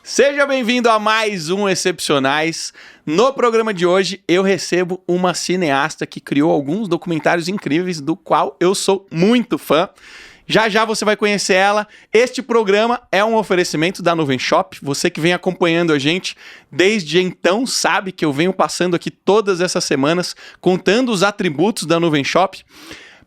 Seja bem-vindo a mais um Excepcionais. No programa de hoje, eu recebo uma cineasta que criou alguns documentários incríveis, do qual eu sou muito fã. Já já você vai conhecer ela. Este programa é um oferecimento da Nuvem Shop. Você que vem acompanhando a gente desde então sabe que eu venho passando aqui todas essas semanas contando os atributos da Nuvem Shop.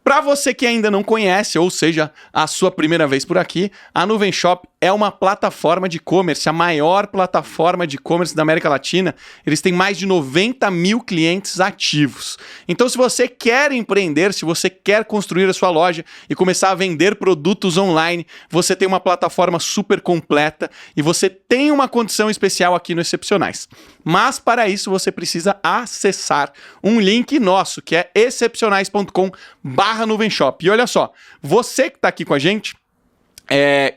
Para você que ainda não conhece, ou seja, a sua primeira vez por aqui, a Nuvem Shop é uma plataforma de e-commerce, a maior plataforma de e-commerce da América Latina. Eles têm mais de 90 mil clientes ativos. Então, se você quer empreender, se você quer construir a sua loja e começar a vender produtos online, você tem uma plataforma super completa e você tem uma condição especial aqui no Excepcionais. Mas, para isso, você precisa acessar um link nosso, que é excepcionais.com/nuvenshop. E olha só, você que está aqui com a gente,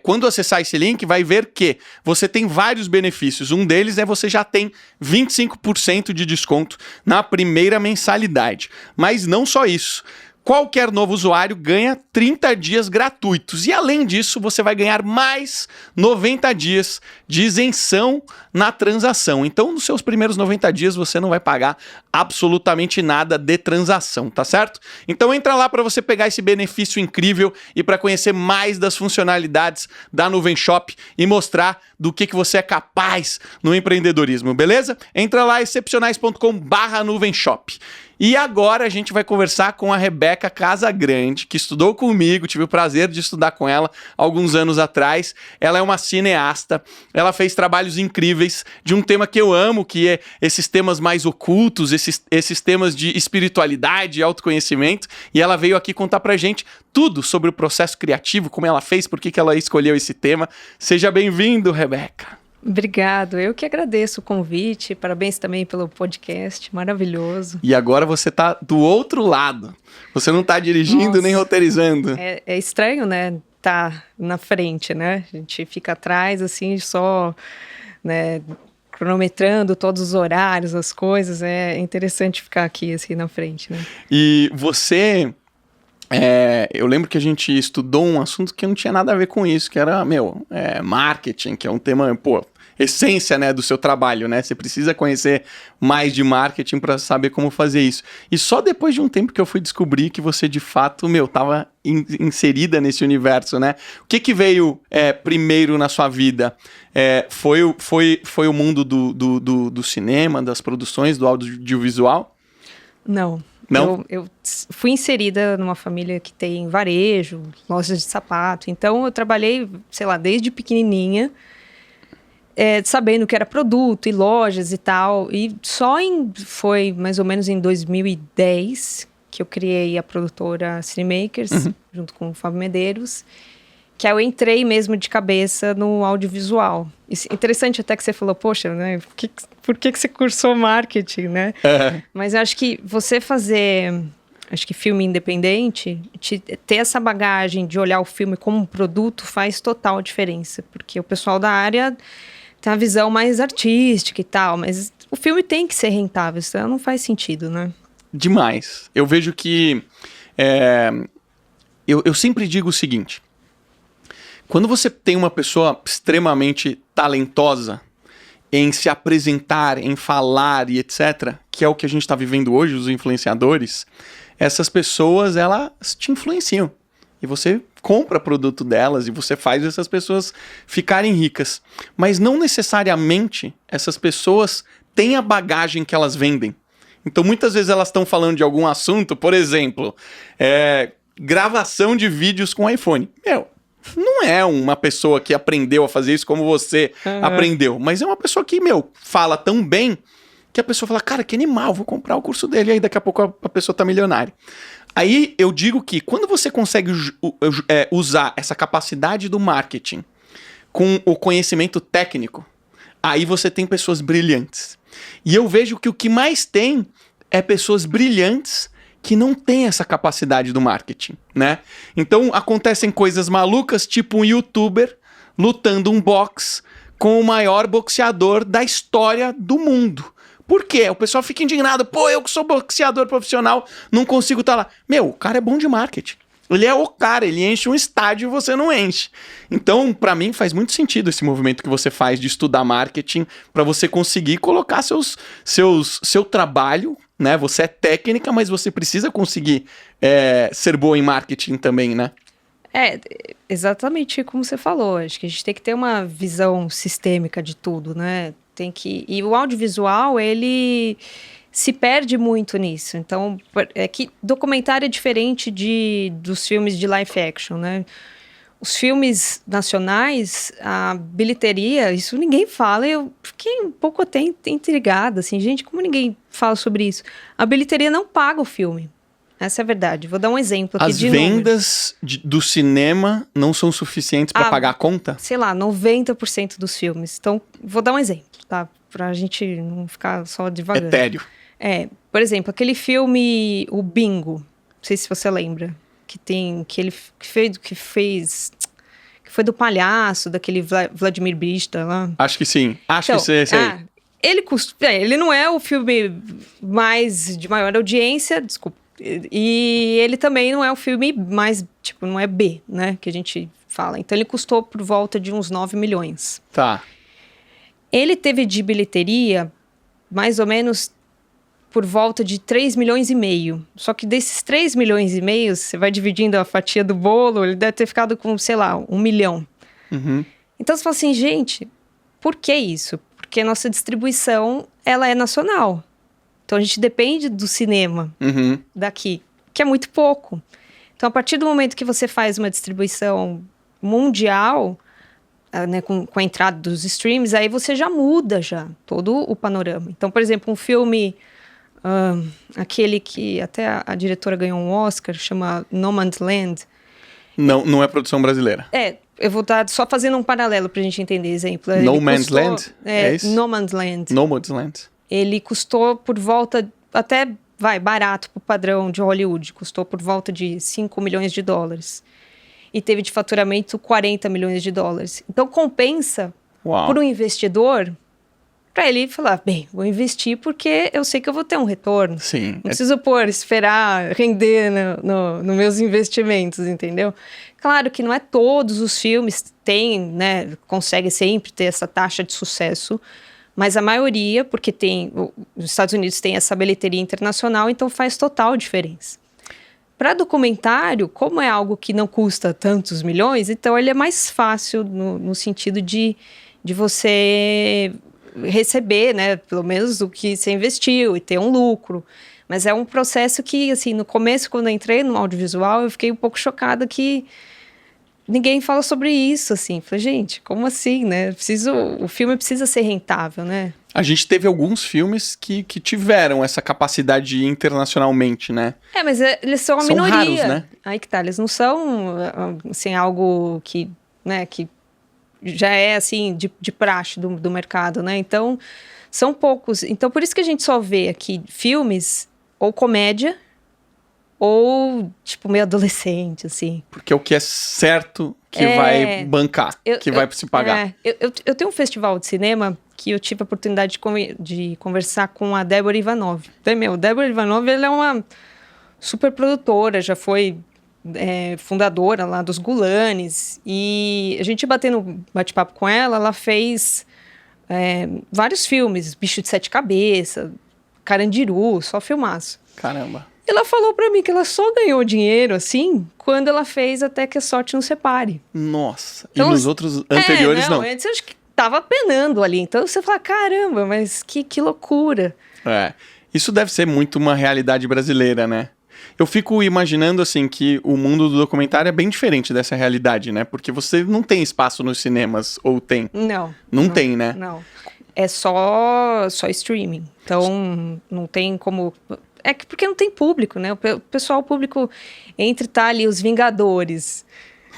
quando acessar esse link, vai ver que você tem vários benefícios. Um deles é você já tem 25% de desconto na primeira mensalidade. Mas não só isso. Qualquer novo usuário ganha 30 dias gratuitos. E além disso, você vai ganhar mais 90 dias de isenção na transação. Então, nos seus primeiros 90 dias, você não vai pagar absolutamente nada de transação, tá certo? Então, entra lá para você pegar esse benefício incrível e para conhecer mais das funcionalidades da Nuvem Shop e mostrar do que você é capaz no empreendedorismo, beleza? Entra lá, excepcionais.com/nuvenshop. E agora a gente vai conversar com a Rebeca Casagrande, que estudou comigo, tive o prazer de estudar com ela alguns anos atrás. Ela é uma cineasta, ela fez trabalhos incríveis de um tema que eu amo, que é esses temas mais ocultos, esses temas de espiritualidade e autoconhecimento. E ela veio aqui contar pra gente tudo sobre o processo criativo, como ela fez, por que ela escolheu esse tema. Seja bem-vindo, Rebeca. Obrigado, eu que agradeço o convite, parabéns também pelo podcast, maravilhoso. E agora você tá do outro lado, você não tá dirigindo. Nossa, nem roteirizando. É estranho, né, tá na frente, né, a gente fica atrás assim, só, né, cronometrando todos os horários, as coisas, é interessante ficar aqui assim na frente, né. E você... eu lembro que a gente estudou um assunto que não tinha nada a ver com isso, que era, marketing, que é um tema, essência, né, do seu trabalho, né? Você precisa conhecer mais de marketing para saber como fazer isso. E só depois de um tempo que eu fui descobrir que você, de fato, estava inserida nesse universo, né? O que veio primeiro na sua vida? Foi o mundo do cinema, das produções, do audiovisual? Não. Eu fui inserida numa família que tem varejo, lojas de sapato. Então, eu trabalhei, sei lá, desde pequenininha, sabendo o que era produto e lojas e tal. E foi mais ou menos em 2010 que eu criei a produtora Cinemakers, junto com o Fábio Medeiros, que aí eu entrei mesmo de cabeça no audiovisual. Interessante até que você falou, poxa, né, por que você cursou marketing, né? Mas eu acho que você fazer, filme independente, ter essa bagagem de olhar o filme como um produto faz total diferença, porque o pessoal da área tem uma visão mais artística e tal, mas o filme tem que ser rentável, senão não faz sentido, né? Demais. Eu vejo que... eu sempre digo o seguinte: quando você tem uma pessoa extremamente talentosa em se apresentar, em falar e etc., que é o que a gente está vivendo hoje, os influenciadores, essas pessoas, elas te influenciam. E você compra produto delas e você faz essas pessoas ficarem ricas. Mas não necessariamente essas pessoas têm a bagagem que elas vendem. Então, muitas vezes elas estão falando de algum assunto, por exemplo, gravação de vídeos com iPhone. Não é uma pessoa que aprendeu a fazer isso como você aprendeu, mas é uma pessoa que, fala tão bem que a pessoa fala, cara, que animal, vou comprar o curso dele, e aí daqui a pouco a pessoa tá milionária. Aí eu digo que quando você consegue usar essa capacidade do marketing com o conhecimento técnico, aí você tem pessoas brilhantes. E eu vejo que o que mais tem é pessoas brilhantes que não tem essa capacidade do marketing, né? Então acontecem coisas malucas, tipo um youtuber lutando um boxe com o maior boxeador da história do mundo. Por quê? O pessoal fica indignado. Pô, eu que sou boxeador profissional, não consigo estar lá. Meu, o cara é bom de marketing. Ele é o cara, ele enche um estádio e você não enche. Então, pra mim, faz muito sentido esse movimento que você faz de estudar marketing pra você conseguir colocar seu trabalho, né? Você é técnica, mas você precisa conseguir ser boa em marketing também, né? Exatamente como você falou. Acho que a gente tem que ter uma visão sistêmica de tudo, né? E o audiovisual, ele se perde muito nisso. Então, é que documentário é diferente dos filmes de live action, né? Os filmes nacionais, a bilheteria, isso ninguém fala. Eu fiquei um pouco até intrigada, assim. Gente, como ninguém fala sobre isso? A bilheteria não paga o filme. Essa é a verdade. Vou dar um exemplo aqui de vendas do cinema não são suficientes para pagar a conta? Sei lá, 90% dos filmes. Então, vou dar um exemplo, tá? Pra gente não ficar só devagando. Etéreo. Por exemplo, aquele filme, o Bingo, não sei se você lembra, que foi do palhaço, daquele Vladimir Brista lá. Acho que sim. Acho que sei. Ele não é o filme de maior audiência, desculpa. E ele também não é o filme mais, não é B, né, que a gente fala. Então ele custou por volta de uns 9 milhões. Tá. Ele teve de bilheteria mais ou menos por volta de 3 milhões e meio. Só que desses 3 milhões e meio, você vai dividindo a fatia do bolo, ele deve ter ficado com, sei lá, 1 milhão. Uhum. Então você fala assim, gente, por que isso? Porque a nossa distribuição, ela é nacional. Então a gente depende do cinema daqui, que é muito pouco. Então a partir do momento que você faz uma distribuição mundial, né, com a entrada dos streams, aí você já muda todo o panorama. Então, por exemplo, um filme... aquele que até a diretora ganhou um Oscar, chama Nomadland. Não é produção brasileira. Eu vou estar só fazendo um paralelo pra gente entender exemplo. No Man's Land? É isso? Nomadland. Nomadland. Ele custou por volta, até barato pro padrão de Hollywood, custou por volta de 5 milhões de dólares. E teve de faturamento 40 milhões de dólares. Então compensa por um investidor... Para ele falar, bem, vou investir porque eu sei que eu vou ter um retorno. Sim. Não preciso esperar render nos meus investimentos, entendeu? Claro que não é todos os filmes conseguem sempre ter essa taxa de sucesso, mas a maioria, porque os Estados Unidos têm essa bilheteria internacional, então faz total diferença. Para documentário, como é algo que não custa tantos milhões, então ele é mais fácil no sentido de você... receber, né, pelo menos o que você investiu e ter um lucro. Mas é um processo que, assim, no começo, quando eu entrei no audiovisual, eu fiquei um pouco chocada que ninguém fala sobre isso, assim. Falei, gente, como assim, né? O filme precisa ser rentável, né? A gente teve alguns filmes que tiveram essa capacidade internacionalmente, né? Mas eles são a minoria. Raros, né? Aí que tá, eles não são, assim, algo que, né, que já é, assim, de praxe do mercado, né? Então, são poucos. Então, por isso que a gente só vê aqui filmes ou comédia ou, meio adolescente, assim. Porque é o que é certo que vai bancar, que vai se pagar. Eu tenho um festival de cinema que eu tive a oportunidade de conversar com a Débora Ivanov. Então, Débora Ivanov, ela é uma super produtora, já foi... fundadora lá dos Gulanes, e a gente batendo bate-papo com ela fez vários filmes, Bicho de Sete Cabeças, Carandiru, só filmaço. Caramba. Ela falou pra mim que ela só ganhou dinheiro, assim, quando ela fez Até que a Sorte Nos Separe. Nossa, então, e nos outros anteriores não? Antes eu acho que tava penando ali, então você fala, caramba, mas que loucura. Isso deve ser muito uma realidade brasileira, né? Eu fico imaginando, assim, que o mundo do documentário é bem diferente dessa realidade, né? Porque você não tem espaço nos cinemas, ou tem? Não tem, né? Não. É só streaming. Então, não tem como... porque não tem público, né? O público tá ali, os Vingadores.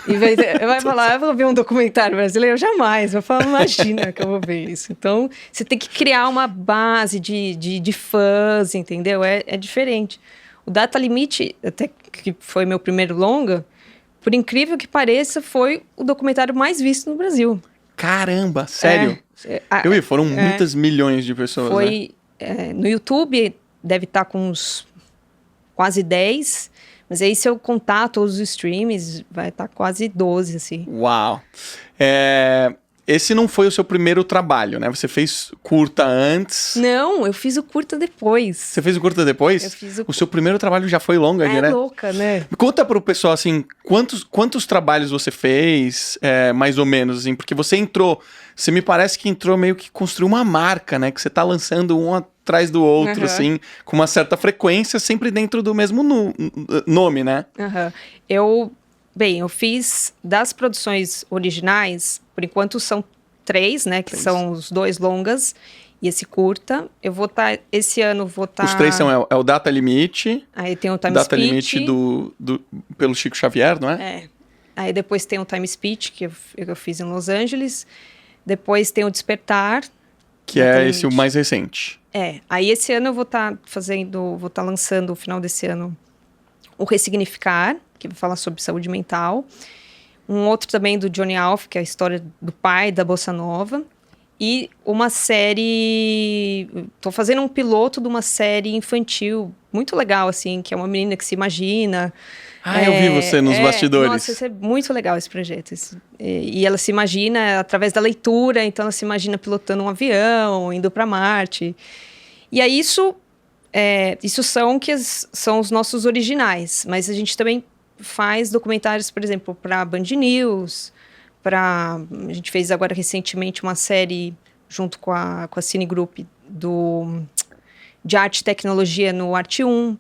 E vai falar, eu vou ver um documentário brasileiro? Jamais. Vai falar, imagina que eu vou ver isso. Então, você tem que criar uma base de fãs, entendeu? É diferente. O Data Limite, até que foi meu primeiro longa, por incrível que pareça, foi o documentário mais visto no Brasil. Caramba, sério? Eu vi, foram muitas milhões de pessoas, foi, no YouTube deve estar com uns quase 10, mas aí se eu contar todos os streams, vai estar quase 12, assim. Uau! Esse não foi o seu primeiro trabalho, né? Você fez curta antes. Não, eu fiz o curta depois. Você fez o curta depois? Eu fiz o seu primeiro trabalho já foi longa, né? É louca, né? Conta pro pessoal, assim, quantos trabalhos você fez, mais ou menos, assim, porque você me parece que entrou meio que construiu uma marca, né? Que você tá lançando um atrás do outro, assim, com uma certa frequência, sempre dentro do mesmo nome, né? Bem, eu fiz das produções originais, por enquanto são 3, né? Que são os 2 longas e esse curta. Eu vou estar, esse ano vou estar... Os 3 são o Data Limite. Aí tem o Time Data Speech. Limite pelo Chico Xavier, não é? Aí depois tem o Time Speech, que eu fiz em Los Angeles. Depois tem o Despertar. Que é esse o mais recente. Aí esse ano eu vou estar lançando, no final desse ano, o Ressignificar, que vai falar sobre saúde mental. Um outro também do Johnny Alf, que é a história do pai da Bossa Nova. E uma série... Tô fazendo um piloto de uma série infantil muito legal, assim, que é uma menina que se imagina... eu vi você nos bastidores. Nossa, isso é muito legal, esse projeto. E ela se imagina através da leitura, então ela se imagina pilotando um avião, indo para Marte. E aí isso são os nossos originais, mas a gente também faz documentários, por exemplo, para Band News, a gente fez agora recentemente uma série junto com a Cine Group de arte e tecnologia no Arte 1.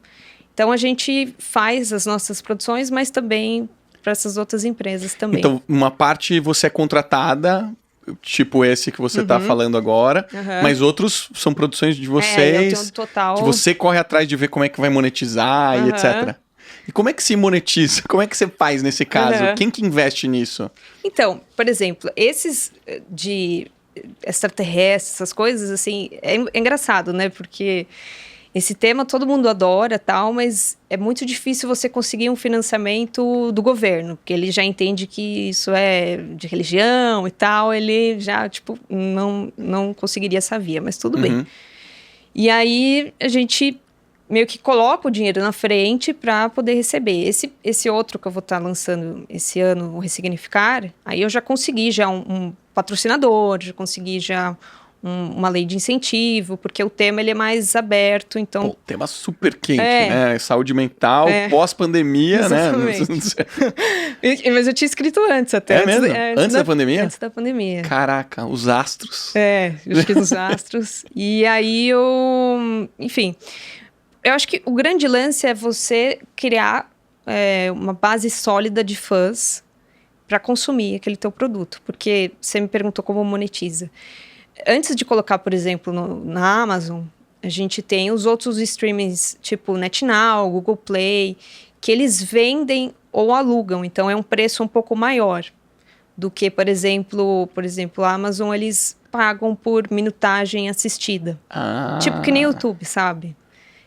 Então a gente faz as nossas produções, mas também para essas outras empresas também. Então, uma parte você é contratada, tipo esse que você está falando agora, mas outros são produções de vocês, total... que você corre atrás de ver como é que vai monetizar e etc. E como é que se monetiza? Como é que você faz nesse caso? Quem que investe nisso? Então, por exemplo, esses de extraterrestres, essas coisas, assim, é engraçado, né? Porque esse tema todo mundo adora, tal, mas é muito difícil você conseguir um financiamento do governo, porque ele já entende que isso é de religião e tal, ele já, tipo, não conseguiria essa via, mas tudo bem. E aí, a gente meio que coloca o dinheiro na frente para poder receber. Esse outro que eu vou estar lançando esse ano, o Ressignificar, aí eu já consegui um patrocinador, já consegui uma lei de incentivo, porque o tema ele é mais aberto, então... tema super quente, né? Saúde mental, pós-pandemia, né? Mas eu tinha escrito antes até. Antes da pandemia? Antes da pandemia. Caraca, os astros. Eu escrevi os astros. E aí enfim, eu acho que o grande lance é você criar uma base sólida de fãs para consumir aquele teu produto, porque você me perguntou como monetiza. Antes de colocar, por exemplo, na Amazon, a gente tem os outros streamings, tipo NetNow, Google Play, que eles vendem ou alugam. Então, é um preço um pouco maior do que, por exemplo, a Amazon, eles pagam por minutagem assistida. Tipo que nem YouTube, sabe?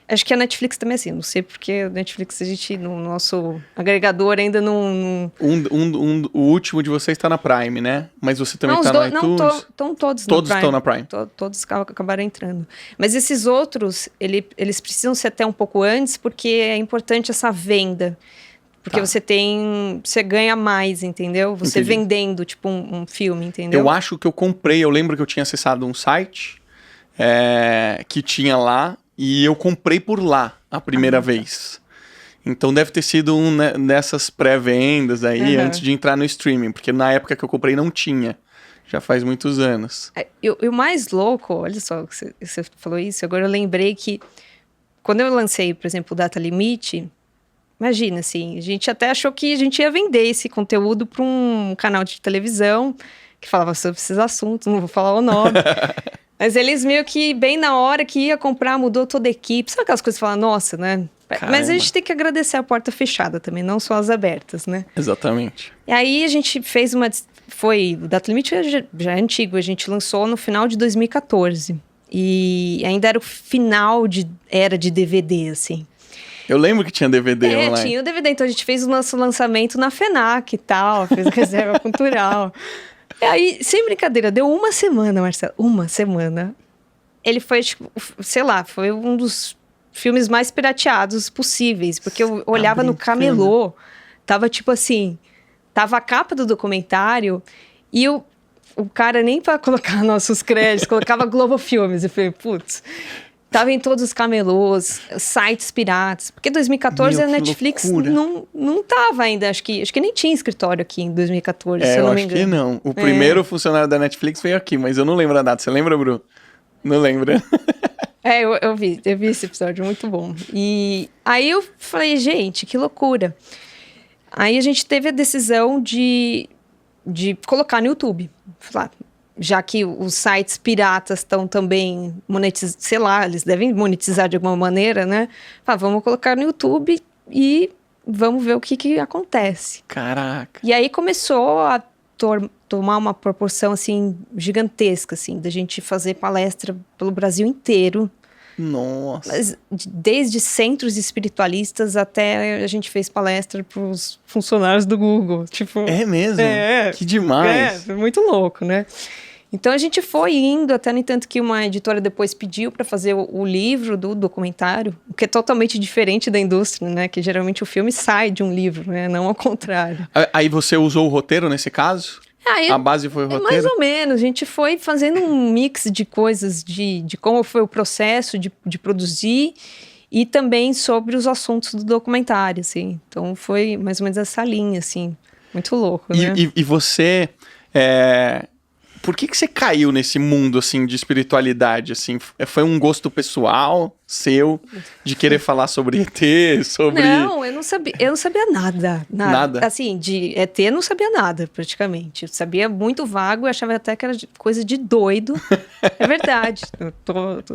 Acho que a Netflix também é assim, não sei porque a Netflix, a gente, no nosso agregador ainda não... O último de vocês está na Prime, né? Mas você também está na iTunes? Não, estão todos na Prime. Todos estão na Prime? Todos acabaram entrando. Mas esses outros, eles precisam ser até um pouco antes, porque é importante essa venda. Porque você ganha mais, entendeu? Você vendendo, tipo, um filme, entendeu? Eu acho que eu lembro que eu tinha acessado um site que tinha lá, e eu comprei por lá a primeira vez. Então deve ter sido dessas pré-vendas aí, antes de entrar no streaming. Porque na época que eu comprei não tinha. Já faz muitos anos. E o mais louco, olha só, você falou isso, agora eu lembrei que quando eu lancei, por exemplo, o Data Limite, imagina, assim, a gente até achou que a gente ia vender esse conteúdo para um canal de televisão que falava sobre esses assuntos, não vou falar o nome. Mas eles meio que, bem na hora que ia comprar, mudou toda a equipe. Sabe aquelas coisas que você fala, nossa, né? Caramba. Mas a gente tem que agradecer a porta fechada também, não só as abertas, né? Exatamente. E aí a gente fez o Data Limite já é antigo, a gente lançou no final de 2014. E ainda era o final era de DVD, assim. Eu lembro que tinha DVD online. Tinha o DVD. Então a gente fez o nosso lançamento na FENAC e tal, fez a reserva cultural. E aí, sem brincadeira, deu uma semana, Marcelo. Uma semana. ele foi, tipo, sei lá, foi um dos filmes mais pirateados possíveis, porque eu olhava no camelô, tava tipo assim, tava a capa do documentário e o cara nem para colocar nossos créditos, colocava Globo Filmes. Eu falei, putz, tava em todos os camelôs, sites piratas, porque 2014 a Netflix não tava ainda, acho que nem tinha escritório aqui em 2014, se eu não me engano. Eu acho que não. O primeiro funcionário da Netflix veio aqui, mas eu não lembro a data. Você lembra, Bru? Não lembra? Eu vi esse episódio, muito bom. E aí eu falei, gente, que loucura. Aí a gente teve a decisão de colocar no YouTube. Falar, já que os sites piratas estão também monetizados, sei lá, eles devem monetizar de alguma maneira, né? Falar, vamos colocar no YouTube e vamos ver o que acontece. Caraca. E aí começou a tomar uma proporção, assim, gigantesca, assim, da gente fazer palestra pelo Brasil inteiro. Nossa. Mas desde centros espiritualistas até a gente fez palestra para os funcionários do Google. Tipo, é mesmo? Que demais. É muito louco, né? Então a gente foi indo, até no entanto que uma editora depois pediu para fazer o livro do documentário, o que é totalmente diferente da indústria, né? Que geralmente o filme sai de um livro, né? Não ao contrário. Aí você usou o roteiro nesse caso? A base foi o roteiro? Mais ou menos. A gente foi fazendo um mix de coisas, de como foi o processo de produzir e também sobre os assuntos do documentário, assim. Então foi mais ou menos essa linha, assim. Muito louco, né? E você... Por que você caiu nesse mundo, assim, de espiritualidade, assim? Foi um gosto pessoal seu de querer falar sobre ET, sobre... Não, eu não sabia nada. Nada? Assim, de ET eu não sabia nada, praticamente. Eu sabia muito vago, eu achava até que era coisa de doido. É verdade.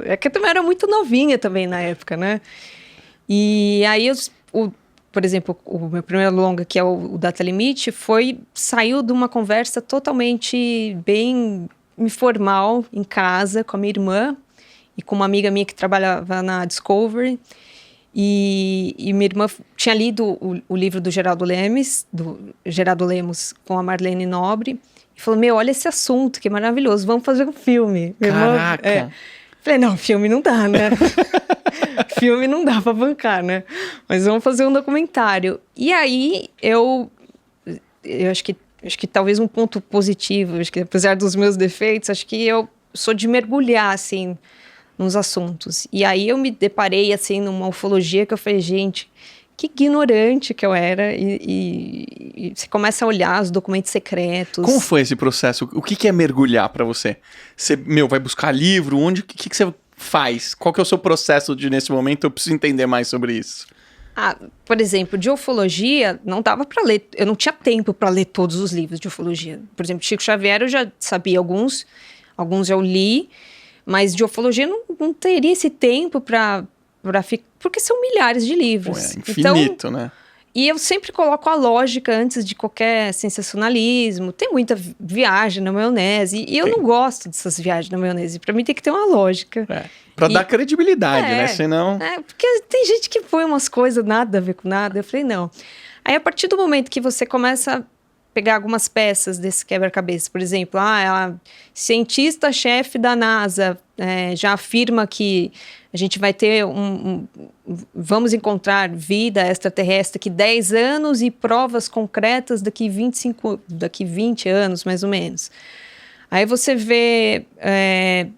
É que eu também era muito novinha também na época, né? E aí, por exemplo, o meu primeiro longa, que é o Data Limite, saiu de uma conversa totalmente bem informal em casa com a minha irmã e com uma amiga minha que trabalhava na Discovery. E minha irmã tinha lido o livro do Geraldo Lemos com a Marlene Nobre e falou, olha esse assunto, que maravilhoso, vamos fazer um filme. Caraca! Falei, não, filme não dá, né? Filme não dá pra bancar, né? Mas vamos fazer um documentário. E aí, eu acho que talvez um ponto positivo, acho que apesar dos meus defeitos, acho que eu sou de mergulhar, assim, nos assuntos. E aí eu me deparei, assim, numa ufologia que eu falei, gente, que ignorante que eu era. E você começa a olhar os documentos secretos. Como foi esse processo? O que é mergulhar pra você? Você, vai buscar livro? O que você faz? Qual que é o seu processo nesse momento? Eu preciso entender mais sobre isso. Por exemplo, de ufologia, não dava para ler. Eu não tinha tempo para ler todos os livros de ufologia. Por exemplo, Chico Xavier eu já sabia alguns eu li, mas de ufologia não teria esse tempo para ficar, porque são milhares de livros. É infinito, né? E eu sempre coloco a lógica antes de qualquer sensacionalismo. Tem muita viagem na maionese. E eu não gosto dessas viagens na maionese. Pra mim tem que ter uma lógica. Pra dar credibilidade, né? Senão... porque tem gente que põe umas coisas nada a ver com nada. Eu falei, não. Aí, a partir do momento que você começa a pegar algumas peças desse quebra-cabeça, por exemplo, a cientista-chefe da NASA já afirma que a gente vai ter vamos encontrar vida extraterrestre daqui 10 anos e provas concretas daqui 20 anos, mais ou menos. Aí você vê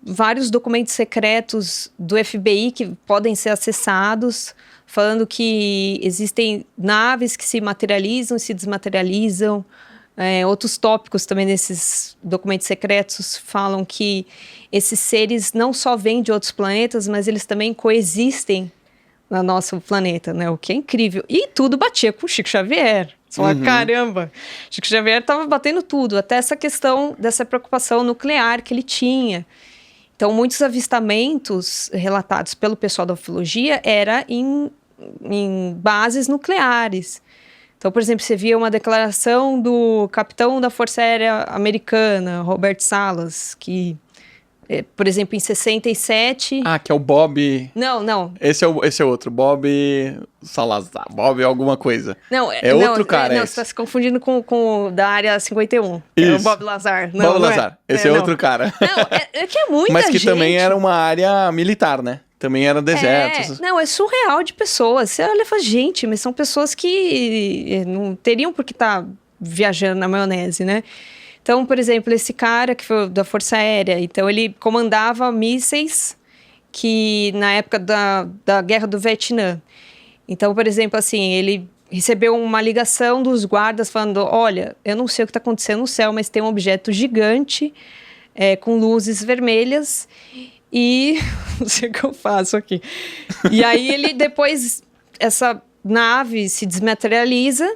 vários documentos secretos do FBI que podem ser acessados, falando que existem naves que se materializam e se desmaterializam. Outros tópicos também nesses documentos secretos falam que esses seres não só vêm de outros planetas, mas eles também coexistem no nosso planeta, né? O que é incrível. E tudo batia com o Chico Xavier. Você fala, caramba, Chico Xavier estava batendo tudo, até essa questão dessa preocupação nuclear que ele tinha. Então, muitos avistamentos relatados pelo pessoal da ufologia era em bases nucleares. Então, por exemplo, você via uma declaração do capitão da Força Aérea Americana, Robert Salas, que Por exemplo, em 67... Ah, que é o Bob... Não. Esse é outro, Bob Salazar, Bob alguma coisa. Não, outro cara. Não, você tá se confundindo com o da área 51. É o Bob Lazar. Não, Bob Lazar, esse é outro cara. Não, é que é muita Mas que gente. também era uma área militar, né? Também era deserto. Não, é surreal de pessoas. Você olha e fala, gente, mas são pessoas que não teriam por que estar viajando na maionese, né? Então, por exemplo, esse cara que foi da Força Aérea, então ele comandava mísseis que na época da Guerra do Vietnã. Então, por exemplo, assim, ele recebeu uma ligação dos guardas falando, olha, eu não sei o que está acontecendo no céu, mas tem um objeto gigante com luzes vermelhas e não sei o que eu faço aqui. E aí ele depois, essa nave se desmaterializa.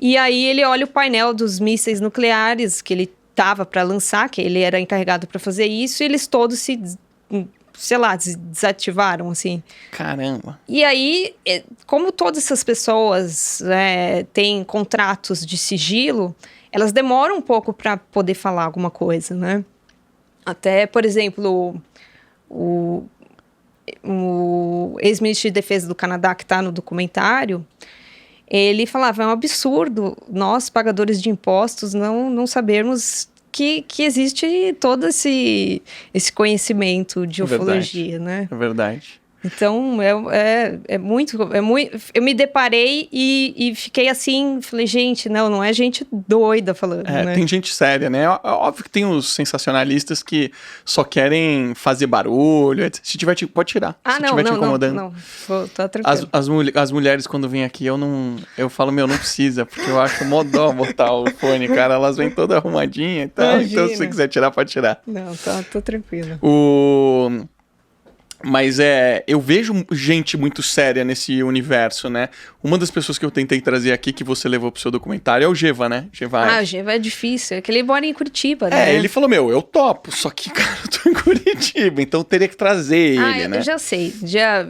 E aí ele olha o painel dos mísseis nucleares que ele estava para lançar, que ele era encarregado para fazer isso, e eles todos se, sei lá, desativaram, assim. Caramba. E aí, como todas essas pessoas têm contratos de sigilo, elas demoram um pouco para poder falar alguma coisa, né? Até, por exemplo, o ex-ministro de Defesa do Canadá, que está no documentário... Ele falava, é um absurdo nós, pagadores de impostos, não sabermos que existe todo esse conhecimento de ufologia, né? É verdade. Então, é muito... Eu me deparei e fiquei assim, falei, gente, não é gente doida falando, né? Tem gente séria, né? É óbvio que tem os sensacionalistas que só querem fazer barulho. Se tiver, pode tirar. Se tiver te incomodando. Não. Tá tranquilo. As mulheres, quando vêm aqui, eu falo, não precisa, porque eu acho mó dó botar o fone, cara. Elas vêm toda arrumadinha e tal. Então, se você quiser tirar, pode tirar. Não, tô tranquilo. Mas eu vejo gente muito séria nesse universo, né? Uma das pessoas que eu tentei trazer aqui, que você levou pro seu documentário, é o Geva, né? O Geva é difícil, é que ele mora em Curitiba, né? Ele falou, eu topo, só que, cara, eu tô em Curitiba, então eu teria que trazer ele, né? Eu já sei, dia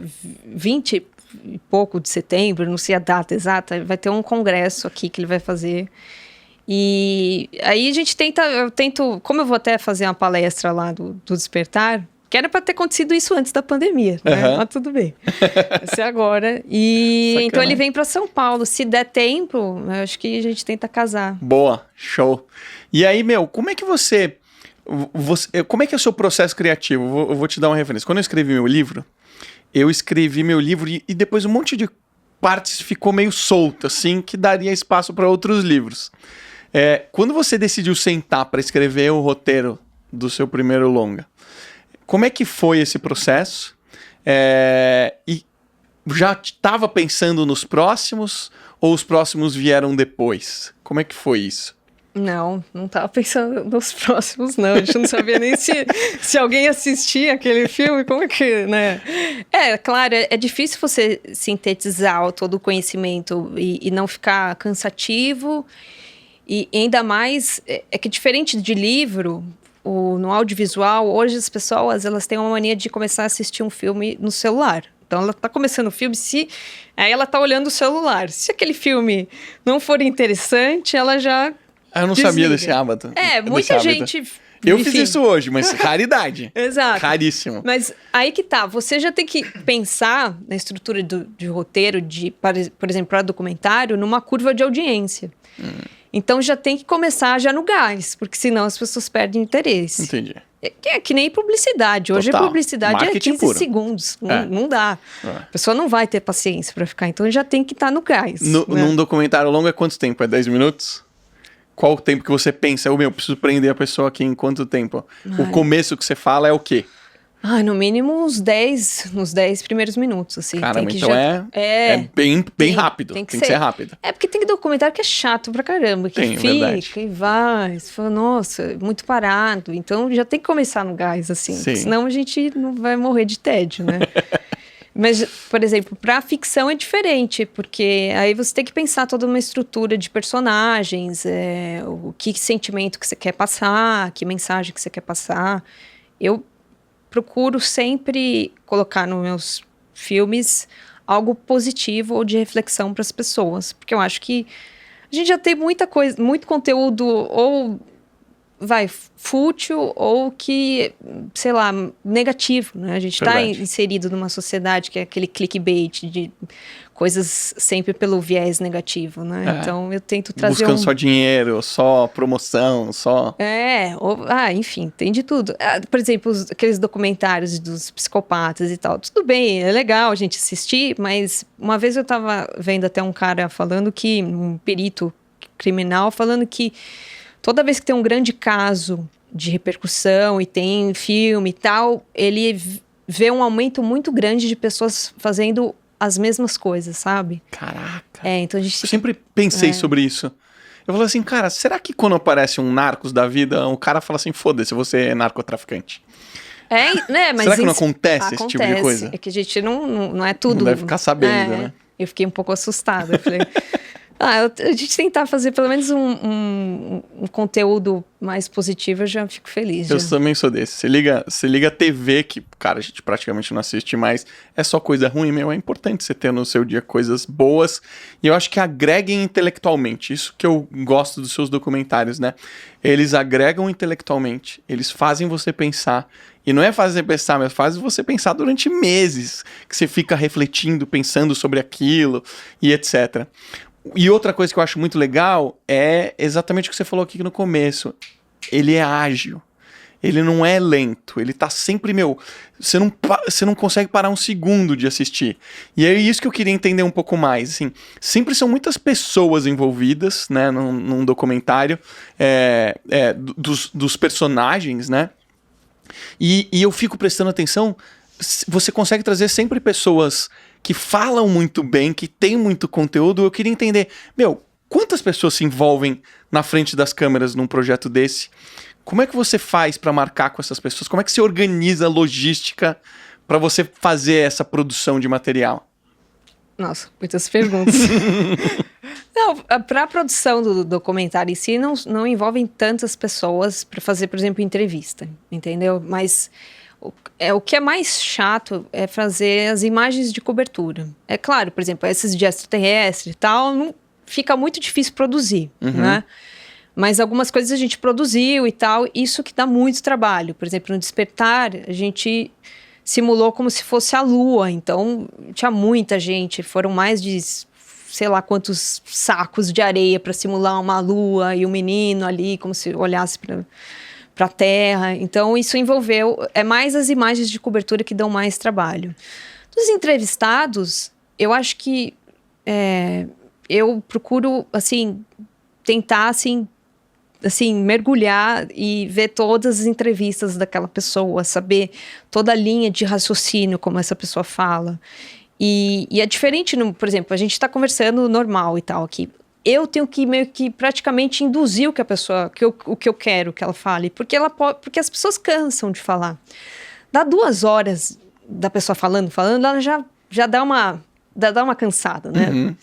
20 e pouco de setembro, não sei a data exata, vai ter um congresso aqui que ele vai fazer. E aí eu tento, como eu vou até fazer uma palestra lá do Despertar, que era para ter acontecido isso antes da pandemia, né? Mas tudo bem. Vai ser agora. E então ele vem para São Paulo. Se der tempo, eu acho que a gente tenta casar. Boa, show. E aí, como é que como é que é o seu processo criativo? Eu vou te dar uma referência. Quando eu escrevi meu livro e depois um monte de partes ficou meio solto, assim, que daria espaço para outros livros. Quando você decidiu sentar para escrever o roteiro do seu primeiro longa, como é que foi esse processo? E já estava pensando nos próximos ou os próximos vieram depois? Como é que foi isso? Não estava pensando nos próximos, não. A gente não sabia nem se alguém assistia aquele filme, como é que, né? Claro, é difícil você sintetizar todo o conhecimento e não ficar cansativo. E ainda mais, que diferente de livro... no audiovisual, hoje as pessoas elas têm uma mania de começar a assistir um filme no celular. Então ela está começando o filme, aí ela está olhando o celular. Se aquele filme não for interessante, ela já eu não sabia desse hábito. Muita gente... Eu fiz isso hoje, mas raridade. Exato. Raríssimo. Mas aí que tá, você já tem que pensar na estrutura de roteiro, por exemplo, para documentário, numa curva de audiência. Então já tem que começar já no gás, porque senão as pessoas perdem interesse. Entendi. É que nem publicidade. Hoje Total. A publicidade Marketing é 15 puro. segundos. Não dá. A pessoa não vai ter paciência para ficar. Então já tem que estar no gás. Num documentário longo é quanto tempo? É 10 minutos? Qual o tempo que você pensa? Eu preciso prender a pessoa aqui em quanto tempo? O começo que você fala é o quê? No mínimo uns 10 primeiros minutos, assim. Caramba, então é bem rápido. Tem que ser rápido. Porque tem documentário que é chato pra caramba. Que fica verdade. E vai. Você fala, nossa, muito parado. Então já tem que começar no gás, assim. Senão a gente não vai morrer de tédio, né? Mas, por exemplo, pra ficção é diferente. Porque aí você tem que pensar toda uma estrutura de personagens. Que sentimento que você quer passar. Que mensagem que você quer passar. Eu procuro sempre colocar nos meus filmes algo positivo ou de reflexão para as pessoas, porque eu acho que a gente já tem muita coisa, muito conteúdo ou fútil ou que, sei lá, negativo, né? A gente está inserido numa sociedade que é aquele clickbait de coisas sempre pelo viés negativo, né? Então eu tento trazer buscando só dinheiro, só promoção, só... enfim, tem de tudo. Por exemplo, aqueles documentários dos psicopatas e tal. Tudo bem, é legal a gente assistir, mas uma vez eu tava vendo até um cara falando que, um perito criminal, falando que toda vez que tem um grande caso de repercussão e tem filme e tal, ele vê um aumento muito grande de pessoas fazendo as mesmas coisas, sabe? Caraca. Então a gente... Eu sempre pensei sobre isso. Eu falei assim, cara, será que quando aparece um Narcos da vida, o cara fala assim, foda-se, você é narcotraficante? Mas será que não acontece esse tipo de coisa? É que a gente não é tudo... Não deve ficar sabendo, né? Eu fiquei um pouco assustada. Eu falei... a gente tentar fazer pelo menos um conteúdo mais positivo, eu já fico feliz. Eu também sou desse. Você liga a TV, que, cara, a gente praticamente não assiste mais, é só coisa ruim, é importante você ter no seu dia coisas boas, e eu acho que agreguem intelectualmente, isso que eu gosto dos seus documentários, né? Eles agregam intelectualmente, eles fazem você pensar, e não é fazer pensar, mas fazem você pensar durante meses, que você fica refletindo, pensando sobre aquilo, e etc. E outra coisa que eu acho muito legal é exatamente o que você falou aqui no começo. Ele é ágil. Ele não é lento. Ele tá sempre, você não consegue parar um segundo de assistir. E é isso que eu queria entender um pouco mais. Assim, sempre são muitas pessoas envolvidas, né, num documentário dos personagens, né? E eu fico prestando atenção. Você consegue trazer sempre pessoas que falam muito bem, que tem muito conteúdo. Eu queria entender, quantas pessoas se envolvem na frente das câmeras num projeto desse? Como é que você faz para marcar com essas pessoas? Como é que você organiza a logística para você fazer essa produção de material? Nossa, muitas perguntas. Não, para a produção do documentário em si, não envolvem tantas pessoas para fazer, por exemplo, entrevista, entendeu? Mas... O que é mais chato é fazer as imagens de cobertura. É claro, por exemplo, esses de extraterrestre e tal, fica muito difícil produzir, né? Mas algumas coisas a gente produziu e tal, isso que dá muito trabalho. Por exemplo, no Despertar, a gente simulou como se fosse a Lua, então tinha muita gente, foram mais de sei lá quantos sacos de areia para simular uma lua e um menino ali, como se olhasse para a Terra. Então, isso envolveu... É mais as imagens de cobertura que dão mais trabalho. Dos entrevistados, eu acho que eu procuro, assim, tentar, assim, mergulhar e ver todas as entrevistas daquela pessoa, saber toda a linha de raciocínio, como essa pessoa fala. E é diferente, por exemplo, a gente está conversando normal e tal aqui. Eu tenho que meio que praticamente induzir o que a pessoa, o que eu quero que ela fale, porque as pessoas cansam de falar. Dá 2 horas da pessoa falando, ela já dá uma cansada, né? Uhum.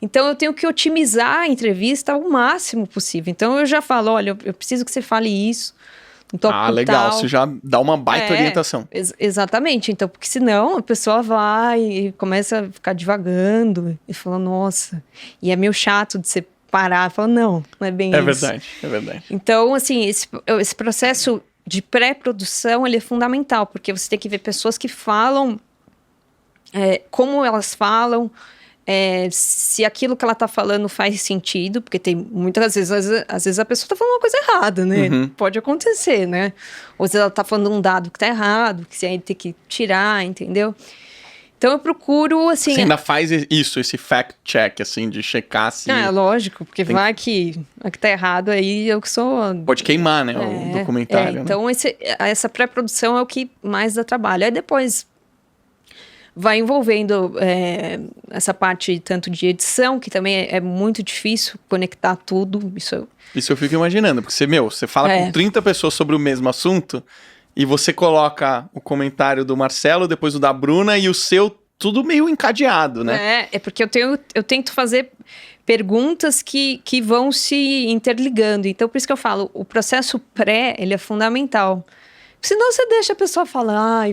Então eu tenho que otimizar a entrevista ao máximo possível. Então eu já falo, olha, eu preciso que você fale isso. Legal, você já dá uma baita orientação. Exatamente, então, porque senão a pessoa vai e começa a ficar divagando e fala, nossa, e é meio chato de você parar e falar, não é bem isso. É verdade. Então, assim, esse processo de pré-produção, ele é fundamental, porque você tem que ver pessoas que falam, como elas falam, se aquilo que ela tá falando faz sentido, porque tem muitas vezes, às vezes a pessoa tá falando uma coisa errada, né? Uhum. Pode acontecer, né? Ou às vezes ela tá falando um dado que tá errado, que você aí tem que tirar, entendeu? Então eu procuro, assim... Você ainda faz isso, esse fact-check, assim, de checar se... lógico, porque vai que tá errado aí, eu que sou... Pode queimar, né, o documentário. Então essa pré-produção é o que mais dá trabalho. Aí depois... vai envolvendo essa parte tanto de edição, que também é muito difícil conectar tudo. Isso eu fico imaginando, porque você fala com 30 pessoas sobre o mesmo assunto e você coloca o comentário do Marcelo, depois o da Bruna e o seu, tudo meio encadeado, né? É porque eu tento fazer perguntas que vão se interligando. Então, por isso que eu falo, o processo pré, ele é fundamental. Senão você deixa a pessoa falar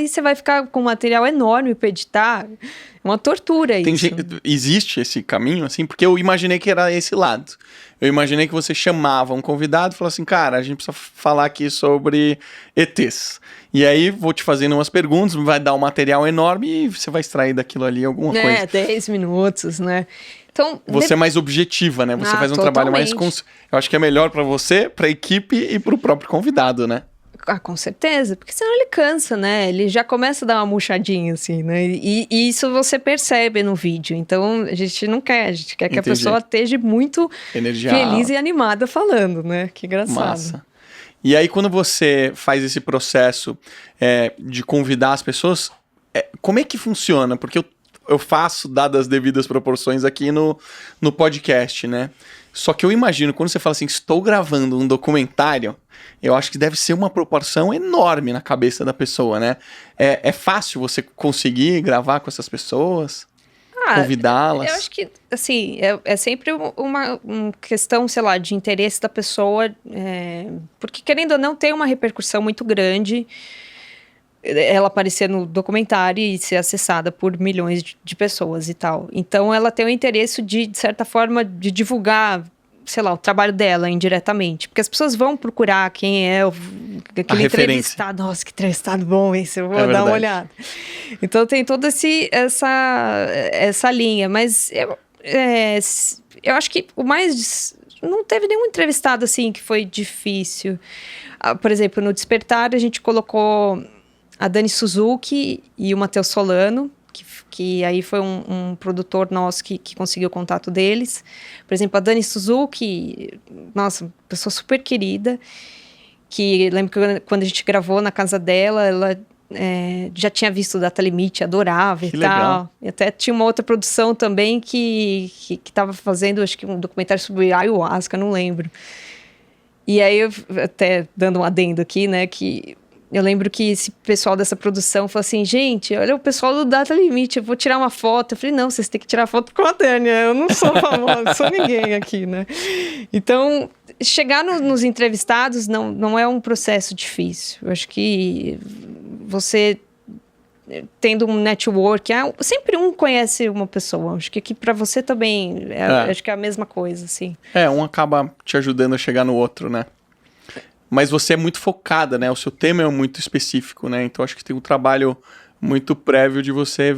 e você vai ficar com um material enorme para editar. É uma tortura isso. Existe esse caminho, assim? Porque eu imaginei que era esse lado. Eu imaginei que você chamava um convidado e falava assim, cara, a gente precisa falar aqui sobre ETs. E aí, vou te fazendo umas perguntas, vai dar um material enorme e você vai extrair daquilo ali alguma coisa. 10 minutos, né? Então, você é mais objetiva, né? Você faz um trabalho mais... Eu acho que é melhor para você, para a equipe e para o próprio convidado, né? Com certeza, porque senão ele cansa, né? Ele já começa a dar uma murchadinha, assim, né? E isso você percebe no vídeo. Então, a gente não quer, a gente quer que a pessoa esteja muito feliz e animada falando, né? Que engraçado. Massa. E aí, quando você faz esse processo de convidar as pessoas, como é que funciona? Porque eu faço, dadas as devidas proporções aqui no podcast, né? Só que eu imagino, quando você fala assim, estou gravando um documentário, eu acho que deve ser uma proporção enorme na cabeça da pessoa, né? É fácil você conseguir gravar com essas pessoas? Convidá-las? Eu acho que, assim, é sempre uma questão, sei lá, de interesse da pessoa, porque, querendo ou não, tem uma repercussão muito grande ela aparecer no documentário e ser acessada por milhões de pessoas e tal. Então, ela tem o interesse de certa forma, de divulgar, sei lá, o trabalho dela indiretamente. Porque as pessoas vão procurar quem é aquele entrevistado. Nossa, que entrevistado bom esse, eu vou dar uma olhada. Então, tem toda essa linha. Mas eu acho que o mais... Não teve nenhum entrevistado, assim, que foi difícil. Por exemplo, no Despertar, a gente colocou a Dani Suzuki e o Matheus Solano, que aí foi um produtor nosso que conseguiu o contato deles. Por exemplo, a Dani Suzuki, nossa, pessoa super querida, que lembro que quando a gente gravou na casa dela, ela já tinha visto o Data Limite, adorava que e legal. Tal. E até tinha uma outra produção também que estava fazendo, acho que um documentário sobre ayahuasca, não lembro. E aí, eu até dando um adendo aqui, né, que... Eu lembro que esse pessoal dessa produção falou assim, gente, olha o pessoal do Data Limite, eu vou tirar uma foto. Eu falei, não, vocês têm que tirar foto com a Tânia, eu não sou famosa, não sou ninguém aqui, né? Então, chegar nos entrevistados não é um processo difícil. Eu acho que você, tendo um network, sempre um conhece uma pessoa. Acho que aqui para você também, acho que é a mesma coisa, assim. Um acaba te ajudando a chegar no outro, né? Mas você é muito focada, né? O seu tema é muito específico, né? Então, acho que tem um trabalho muito prévio de você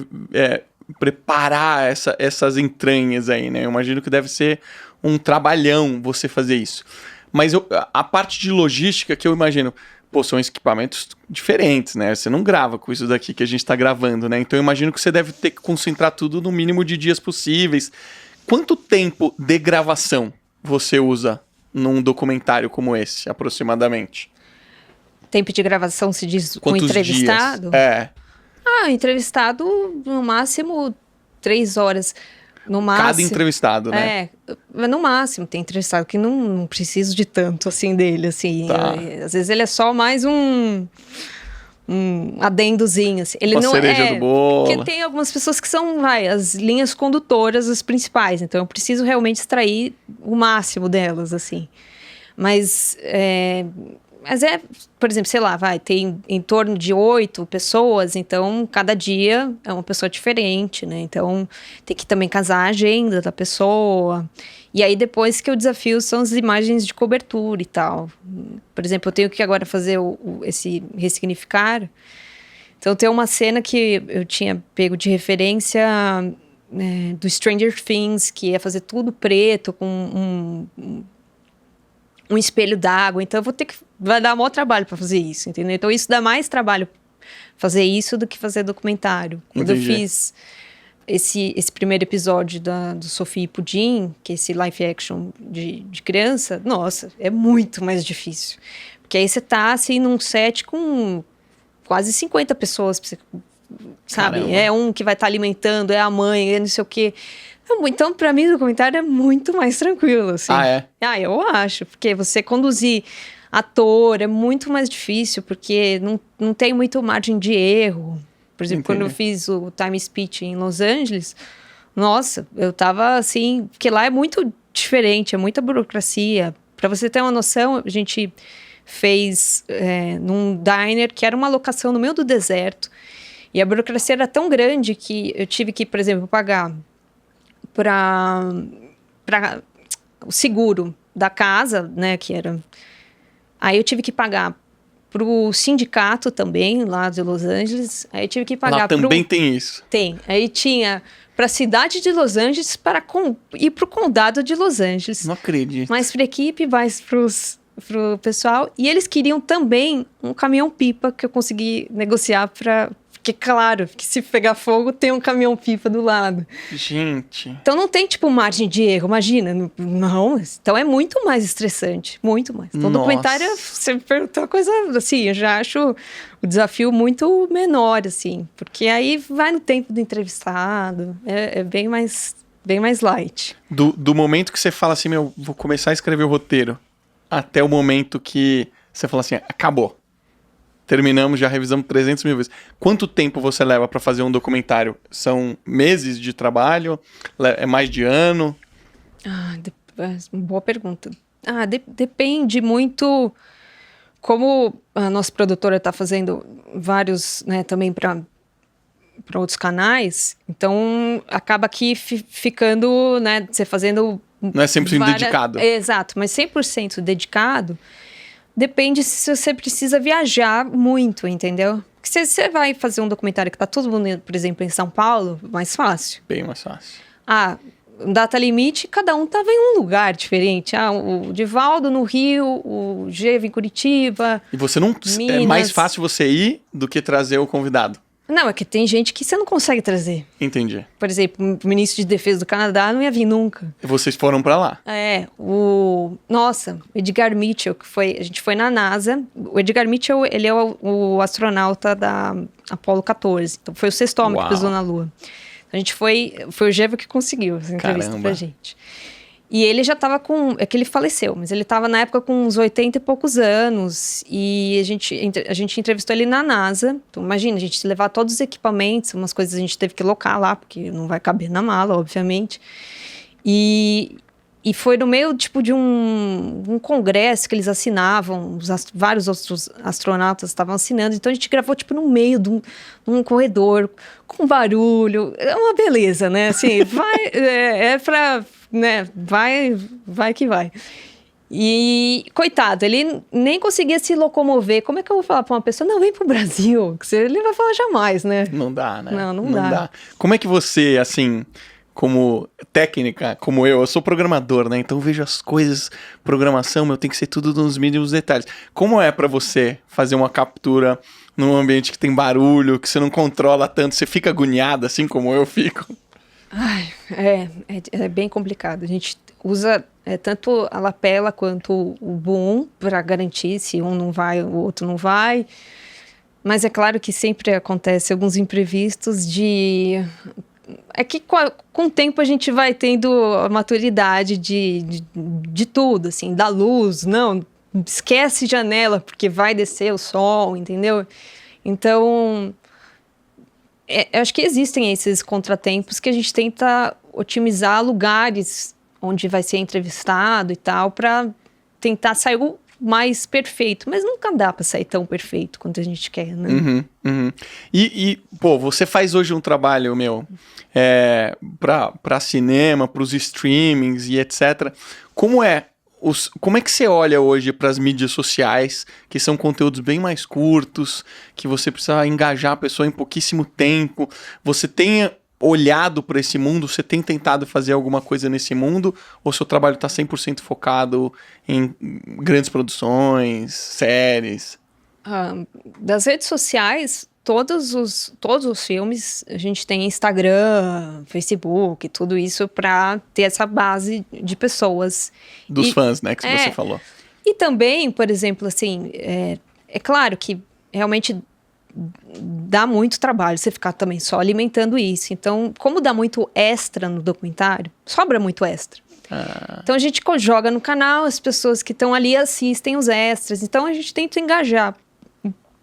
preparar essas entranhas aí, né? Eu imagino que deve ser um trabalhão você fazer isso. Mas a parte de logística que eu imagino... são equipamentos diferentes, né? Você não grava com isso daqui que a gente está gravando, né? Então, eu imagino que você deve ter que concentrar tudo no mínimo de dias possíveis. Quanto tempo de gravação você usa num documentário como esse, aproximadamente? Tempo de gravação se diz com entrevistado? Dias? Entrevistado no máximo 3 horas. No máximo. Cada entrevistado, né? No máximo. Tem entrevistado que não preciso de tanto, assim, dele, assim. Tá. Às vezes ele é só mais um adendozinho, assim. Ele não cereja do bolo. Porque tem algumas pessoas que são, as linhas condutoras, as principais. Então, eu preciso realmente extrair o máximo delas, assim. Mas por exemplo, sei lá, tem em torno de 8 pessoas, então cada dia é uma pessoa diferente, né? Então, tem que também casar a agenda da pessoa. E aí, depois que o desafio são as imagens de cobertura e tal. Por exemplo, eu tenho que agora fazer esse ressignificar. Então, tem uma cena que eu tinha pego de referência do Stranger Things, que ia fazer tudo preto, com um espelho d'água. Então, vai dar maior trabalho para fazer isso, entendeu? Então, isso dá mais trabalho fazer isso do que fazer documentário. Quando eu fiz esse primeiro episódio do Sophie e Pudim, que é esse live action de criança, nossa, é muito mais difícil. Porque aí você tá, assim, num set com quase 50 pessoas, sabe? Caramba. É um que vai estar alimentando, é a mãe, é não sei o quê. Então, para mim, o documentário é muito mais tranquilo, assim. Eu acho, porque você conduzir ator é muito mais difícil, porque não tem muito margem de erro. Por exemplo, quando eu fiz o Time Speech em Los Angeles, nossa, eu tava assim... Porque lá é muito diferente, é muita burocracia. Para você ter uma noção, a gente fez num diner que era uma locação no meio do deserto. E a burocracia era tão grande que eu tive que, por exemplo, pagar para o seguro da casa, né, que era... Aí eu tive que pagar para o sindicato também, lá de Los Angeles. Aí eu tive que pagar... Lá também tem isso. Tem. Aí tinha para a cidade de Los Angeles e para o condado de Los Angeles. Não acredito. Mais para a equipe, mais para o pessoal. E eles queriam também um caminhão-pipa que eu consegui negociar para... Porque, claro, que se pegar fogo, tem um caminhão-pipa do lado. Gente. Então, não tem, tipo, margem de erro, imagina. Não, então é muito mais estressante. Muito mais. Então, o documentário, você me perguntou uma coisa, assim, eu já acho o desafio muito menor, assim. Porque aí vai no tempo do entrevistado, é bem mais light. Do momento que você fala assim, vou começar a escrever o roteiro, até o momento que você fala assim, acabou. Terminamos, já revisamos 300 mil vezes. Quanto tempo você leva para fazer um documentário? São meses de trabalho? É mais de ano? Boa pergunta. Depende muito. Como a nossa produtora está fazendo vários, né, também para outros canais, então acaba aqui ficando, né, você fazendo... Não é 100% dedicado. Exato, mas 100% dedicado... Depende se você precisa viajar muito, entendeu? Porque se você vai fazer um documentário que tá todo mundo, por exemplo, em São Paulo, mais fácil. Bem mais fácil. Data limite, cada um tava em um lugar diferente. O Divaldo no Rio, o Geva em Curitiba. E você não... Minas. É mais fácil você ir do que trazer o convidado. Não, é que tem gente que você não consegue trazer. Entendi. Por exemplo, o ministro de Defesa do Canadá não ia vir nunca. E vocês foram pra lá? O Edgar Mitchell, a gente foi na NASA. O Edgar Mitchell, ele é o astronauta da Apollo 14. Então, foi o sexto homem que pisou na Lua. A gente foi o Geva que conseguiu essa entrevista pra gente. E ele já estava é que ele faleceu, mas ele estava na época com uns 80 e poucos anos. E a gente entrevistou ele na NASA. Então, imagina, a gente levar todos os equipamentos, umas coisas a gente teve que locar lá, porque não vai caber na mala, obviamente. E foi no meio, tipo, de um congresso que eles assinavam, vários outros astronautas estavam assinando. Então, a gente gravou, tipo, no meio de um corredor, com barulho. É uma beleza, né? Assim, né, vai que vai. E, coitado, ele nem conseguia se locomover. Como é que eu vou falar pra uma pessoa, não, vem pro Brasil? Ele vai falar jamais, né? Não dá, né? Não dá. Como é que você, assim, como técnica, como eu sou programador, né? Então eu vejo as coisas, programação, tem que ser tudo nos mínimos detalhes. Como é pra você fazer uma captura num ambiente que tem barulho, que você não controla tanto, você fica agoniado, assim como eu fico? É bem complicado. A gente usa tanto a lapela quanto o boom para garantir se um não vai, o outro não vai. Mas é claro que sempre acontece alguns imprevistos É que com o tempo a gente vai tendo a maturidade de tudo, assim, da luz, não, esquece janela porque vai descer o sol, entendeu? Então... eu acho que existem esses contratempos que a gente tenta otimizar lugares onde vai ser entrevistado e tal, para tentar sair o mais perfeito. Mas nunca dá para sair tão perfeito quanto a gente quer, né? E você faz hoje um trabalho, para cinema, para os streamings e etc. Como é que você olha hoje para as mídias sociais, que são conteúdos bem mais curtos, que você precisa engajar a pessoa em pouquíssimo tempo? Você tem olhado para esse mundo? Você tem tentado fazer alguma coisa nesse mundo? Ou seu trabalho está 100% focado em grandes produções, séries? Das redes sociais, todos os filmes, a gente tem Instagram, Facebook, tudo isso para ter essa base de pessoas. Dos fãs, né, que você falou. E também, por exemplo, assim, é claro que realmente dá muito trabalho você ficar também só alimentando isso. Então, como dá muito extra no documentário, sobra muito extra. Então, a gente joga no canal, as pessoas que estão ali assistem os extras. Então, a gente tenta engajar,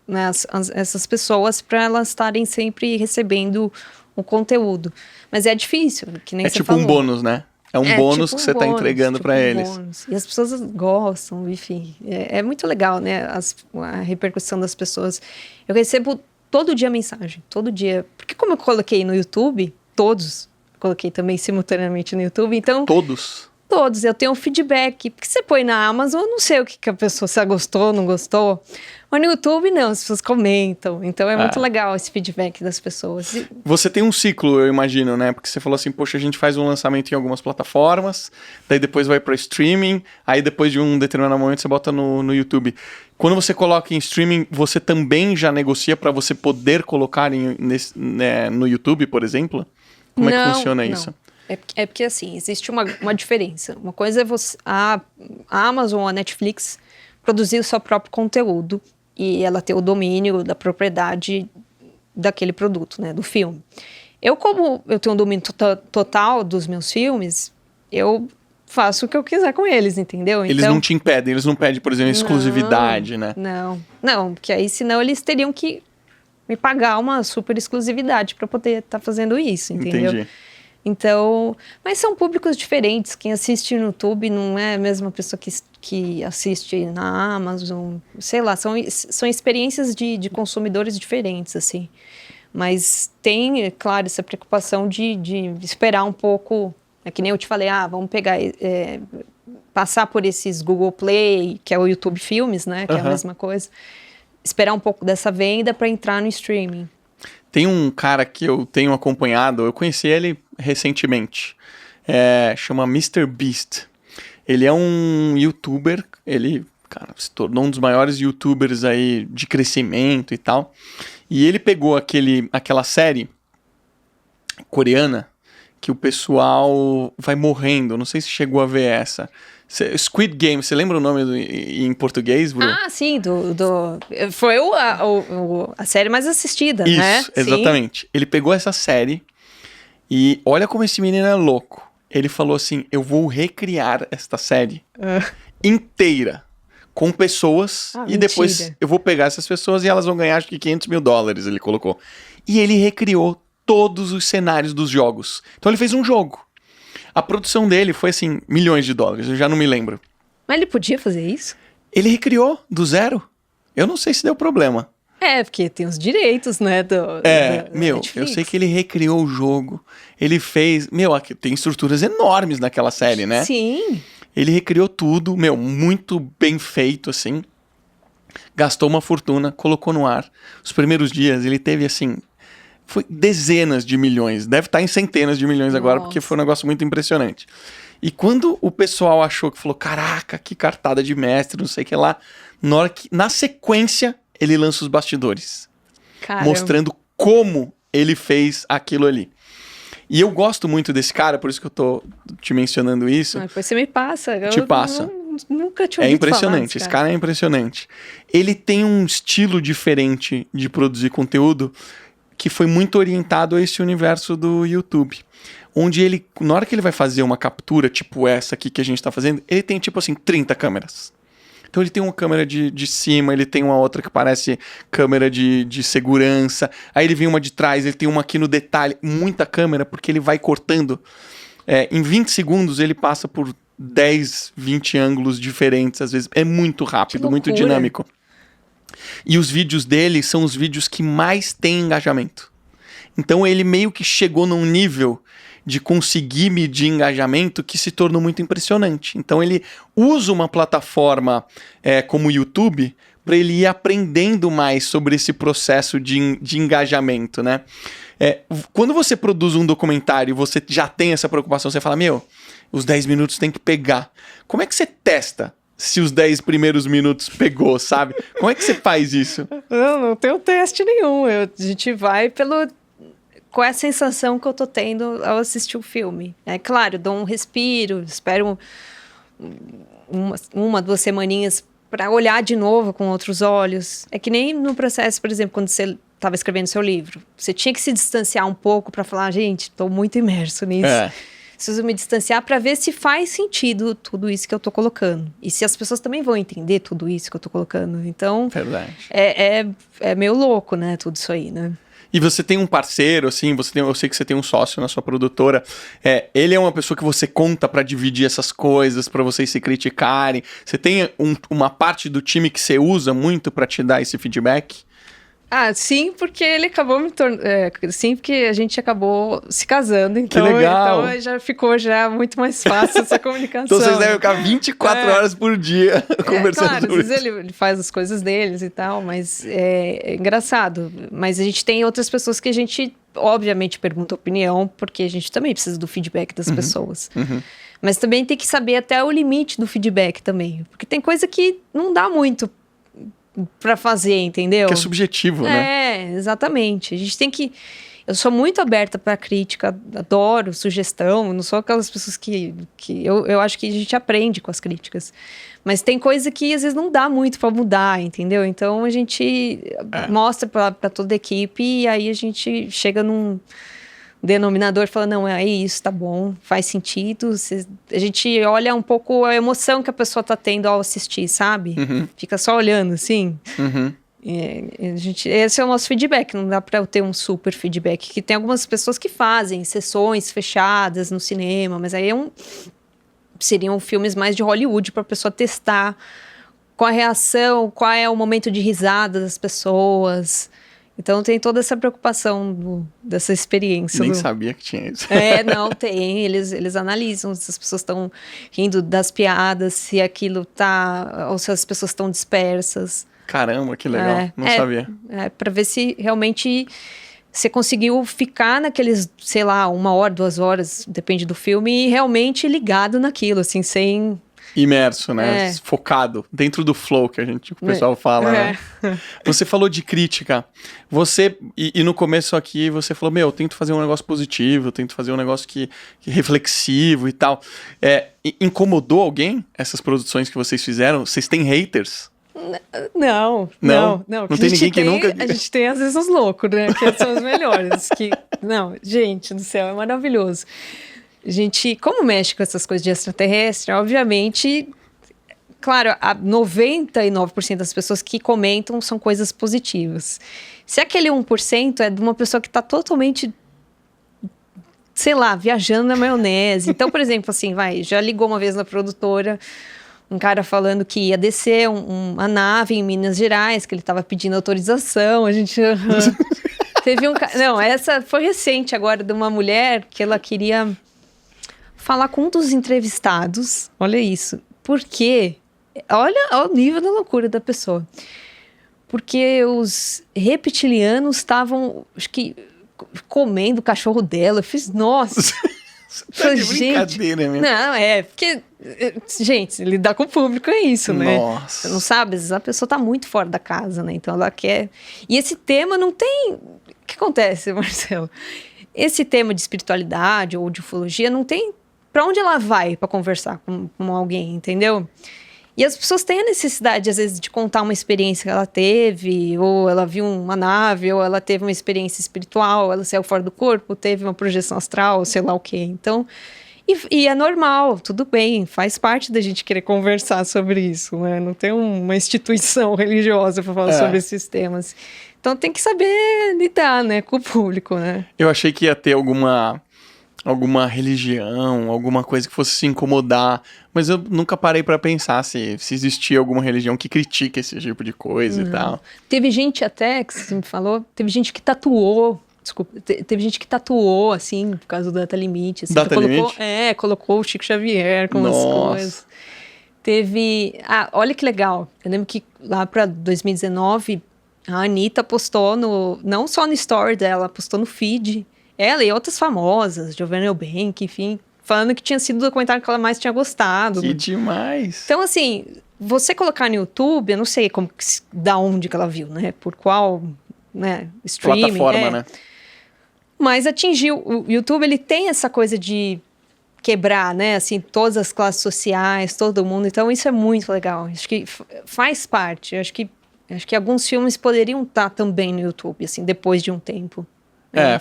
né, essas pessoas para elas estarem sempre recebendo o conteúdo. Mas é difícil, que nem você tipo falou. Um bônus, né? É um bônus tipo que você tá entregando para eles. Bônus. E as pessoas gostam, enfim. É muito legal, né? A repercussão das pessoas. Eu recebo todo dia mensagem, todo dia. Porque como eu coloquei no YouTube, todos, coloquei também simultaneamente no YouTube, então... Todos? Todos, eu tenho um feedback. Porque você põe na Amazon, eu não sei o que a pessoa, se ela gostou, não gostou. Mas no YouTube, não, as pessoas comentam. Então é muito legal esse feedback das pessoas. Você tem um ciclo, eu imagino, né? Porque você falou assim, poxa, a gente faz um lançamento em algumas plataformas, daí depois vai para streaming, aí depois de um determinado momento você bota no YouTube. Quando você coloca em streaming, você também já negocia para você poder colocar no YouTube, por exemplo? Como é que funciona isso? É porque, assim, existe uma diferença. Uma coisa é a Amazon ou a Netflix produzir o seu próprio conteúdo e ela ter o domínio da propriedade daquele produto, né, do filme. Como eu tenho um domínio total dos meus filmes, eu faço o que eu quiser com eles, entendeu? Eles não te impedem, eles não pedem, por exemplo, exclusividade, né? Não, porque aí senão eles teriam que me pagar uma super exclusividade para poder estar fazendo isso, entendeu? Entendi. Então, mas são públicos diferentes. Quem assiste no YouTube não é a mesma pessoa que assiste na Amazon. Sei lá, são experiências de consumidores diferentes, assim. Mas tem, é claro, essa preocupação de esperar um pouco. É que nem eu te falei, vamos pegar, passar por esses Google Play, que é o YouTube Filmes, né? Que é a mesma coisa. Esperar um pouco dessa venda para entrar no streaming. Tem um cara que eu tenho acompanhado, eu conheci ele recentemente, chama Mr. Beast. Ele é um youtuber, ele, cara, se tornou um dos maiores youtubers aí de crescimento e tal. E ele pegou aquela série coreana que o pessoal vai morrendo, não sei se chegou a ver essa. Squid Game, você lembra o nome em português, Bru? Sim, foi a série mais assistida, isso, né? Isso, exatamente. Sim. Ele pegou essa série e olha como esse menino é louco. Ele falou assim, eu vou recriar esta série inteira com pessoas e depois eu vou pegar essas pessoas e elas vão ganhar acho que $500 mil, ele colocou. E ele recriou todos os cenários dos jogos. Então ele fez um jogo. A produção dele foi, assim, $milhões, eu já não me lembro. Mas ele podia fazer isso? Ele recriou do zero. Eu não sei se deu problema. Porque tem os direitos, né, da Netflix. Eu sei que ele recriou o jogo. Ele fez... tem estruturas enormes naquela série, né? Sim. Ele recriou tudo, muito bem feito, assim. Gastou uma fortuna, colocou no ar. Os primeiros dias ele teve, assim... Foi dezenas de milhões, deve estar em centenas de milhões agora, porque foi um negócio muito impressionante. E quando o pessoal achou que falou, caraca, que cartada de mestre, não sei o que lá, na sequência ele lança os bastidores. Caramba. Mostrando como ele fez aquilo ali. E eu gosto muito desse cara, por isso que eu tô te mencionando isso. Depois você me passa. Te passa. Nunca tinha ouvido falar impressionante, esse cara é impressionante. Ele tem um estilo diferente de produzir conteúdo que foi muito orientado a esse universo do YouTube. Onde ele, na hora que ele vai fazer uma captura, tipo essa aqui que a gente tá fazendo, ele tem, tipo assim, 30 câmeras. Então ele tem uma câmera de cima, ele tem uma outra que parece câmera de segurança, aí ele vem uma de trás, ele tem uma aqui no detalhe, muita câmera, porque ele vai cortando. Em 20 segundos ele passa por 10, 20 ângulos diferentes, às vezes. É muito rápido, muito dinâmico. E os vídeos dele são os vídeos que mais têm engajamento. Então ele meio que chegou num nível de conseguir medir engajamento que se tornou muito impressionante. Então ele usa uma plataforma como o YouTube para ele ir aprendendo mais sobre esse processo de engajamento, né? Quando você produz um documentário e você já tem essa preocupação, você fala, os 10 minutos tem que pegar. Como é que você testa se os 10 primeiros minutos pegou, sabe? Como é que você faz isso? Não tem teste nenhum. A gente vai qual é a sensação que eu tô tendo ao assistir o filme. É claro, dou um respiro, espero uma, 2 semaninhas para olhar de novo com outros olhos. É que nem no processo, por exemplo, quando você estava escrevendo seu livro. Você tinha que se distanciar um pouco para falar, gente, estou muito imerso nisso. Preciso me distanciar para ver se faz sentido tudo isso que eu tô colocando. E se as pessoas também vão entender tudo isso que eu tô colocando. Então, verdade. É meio louco, né, tudo isso aí, né? E você tem um parceiro, assim, eu sei que você tem um sócio na sua produtora. Ele é uma pessoa que você conta pra dividir essas coisas, pra vocês se criticarem. Você tem uma parte do time que você usa muito pra te dar esse feedback? Ah, sim, porque ele acabou me tornando... sim, porque a gente acabou se casando, então, que legal. Então já ficou muito mais fácil essa comunicação. Então vocês devem ficar 24 horas por dia conversando claro, sobre às vezes ele faz as coisas deles e tal, mas é engraçado. Mas a gente tem outras pessoas que a gente, obviamente, pergunta opinião, porque a gente também precisa do feedback das pessoas. Mas também tem que saber até o limite do feedback também, porque tem coisa que não dá muito pra fazer, entendeu? Que é subjetivo, né? Exatamente. A gente tem que... Eu sou muito aberta pra crítica, adoro sugestão, não sou aquelas pessoas que eu acho que a gente aprende com as críticas. Mas tem coisa que às vezes não dá muito pra mudar, entendeu? Então a gente mostra pra toda a equipe e aí a gente chega num denominador e fala, não, é isso, tá bom, faz sentido. A gente olha um pouco a emoção que a pessoa tá tendo ao assistir, sabe? Fica só olhando, assim. Esse é o nosso feedback, não dá pra eu ter um super feedback. Que tem algumas pessoas que fazem sessões fechadas no cinema, mas aí seriam filmes mais de Hollywood pra pessoa testar qual a reação, qual é o momento de risada das pessoas. Então tem toda essa preocupação dessa experiência. Nem sabia que tinha isso. Não, tem. Eles analisam se as pessoas estão rindo das piadas, se aquilo tá... ou se as pessoas estão dispersas. Caramba, que legal. Não sabia. Pra ver se realmente você conseguiu ficar naqueles, sei lá, 1 hora, 2 horas, depende do filme, e realmente ligado naquilo, assim, sem... Imerso, né? Focado, dentro do flow que o pessoal fala, né? Você falou de crítica. E no começo aqui, você falou, eu tento fazer um negócio positivo, eu tento fazer um negócio que reflexivo e tal. Incomodou alguém essas produções que vocês fizeram? Vocês têm haters? Não tem ninguém que nunca... A gente tem, às vezes, os loucos, né? Que são os melhores. Não, gente do céu, é maravilhoso. A gente, como mexe com essas coisas de extraterrestre, obviamente, claro, 99% das pessoas que comentam são coisas positivas. Se aquele 1% é de uma pessoa que está totalmente, sei lá, viajando na maionese. Então, por exemplo, assim, já ligou uma vez na produtora um cara falando que ia descer uma nave em Minas Gerais, que ele estava pedindo autorização, a gente... Teve um... Não, essa foi recente agora, de uma mulher que ela queria... falar com um dos entrevistados, olha isso, porque, olha o nível da loucura da pessoa, porque os reptilianos estavam, acho que, comendo o cachorro dela. Eu fiz, nossa, tá de brincadeira mesmo. Não, porque, gente, lidar com o público é isso, né? Nossa. Você não sabe, às vezes a pessoa tá muito fora da casa, né? Então ela quer... E esse tema não tem... O que acontece, Marcelo? Esse tema de espiritualidade ou de ufologia não tem pra onde ela vai pra conversar com alguém, entendeu? E as pessoas têm a necessidade, às vezes, de contar uma experiência que ela teve, ou ela viu uma nave, ou ela teve uma experiência espiritual, ela saiu fora do corpo, teve uma projeção astral, sei lá o quê. Então, e é normal, tudo bem, faz parte da gente querer conversar sobre isso, né? Não tem uma instituição religiosa para falar sobre esses temas. Então tem que saber lidar, né, com o público, né? Eu achei que ia ter alguma religião, alguma coisa que fosse se incomodar, mas eu nunca parei pra pensar se existia alguma religião que critique esse tipo de coisa e tal. Teve gente até, que você me falou, teve gente que tatuou, desculpa, teve gente que tatuou, assim, por causa do Data Limite. Assim, Data Limite? Colocou o Chico Xavier com umas coisas. Teve... olha que legal, eu lembro que lá pra 2019, a Anitta postou não só no story dela, postou no feed. Ela e outras famosas, Giovanna Eubank, enfim, falando que tinha sido o documentário que ela mais tinha gostado. Que demais! Então, assim, você colocar no YouTube, eu não sei da onde que ela viu, né? Por qual, né, streaming. Plataforma, né? Mas atingiu. O YouTube, ele tem essa coisa de quebrar, né? Assim, todas as classes sociais, todo mundo. Então, isso é muito legal. Acho que faz parte. Acho que alguns filmes poderiam estar também no YouTube, assim, depois de um tempo.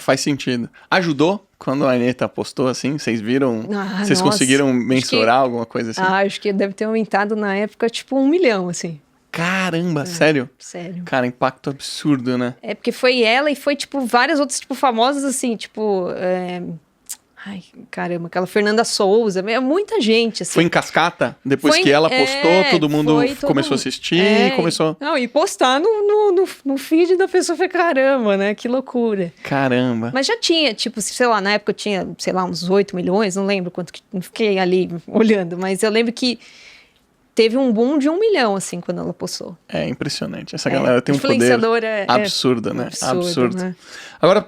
Faz sentido. Ajudou quando a Anitta postou assim? Vocês viram? Vocês conseguiram mensurar alguma coisa assim? Acho que deve ter aumentado na época, tipo, 1 milhão, assim. Caramba, sério? Sério. Cara, impacto absurdo, né? É, porque foi ela e foi, tipo, várias outras, tipo, famosas, assim, tipo... Ai, caramba, aquela Fernanda Souza, muita gente, assim. Foi em cascata? Depois que ela postou, todo mundo começou a assistir, começou... Não, e postar no feed da pessoa, foi caramba, né? Que loucura. Caramba. Mas já tinha, tipo, sei lá, na época eu tinha, sei lá, uns 8 milhões, não lembro quanto que... Não fiquei ali olhando, mas eu lembro que teve um boom de 1 milhão, assim, quando ela postou. É impressionante. Essa galera tem um poder absurdo, né? Absurdo. Né? Agora,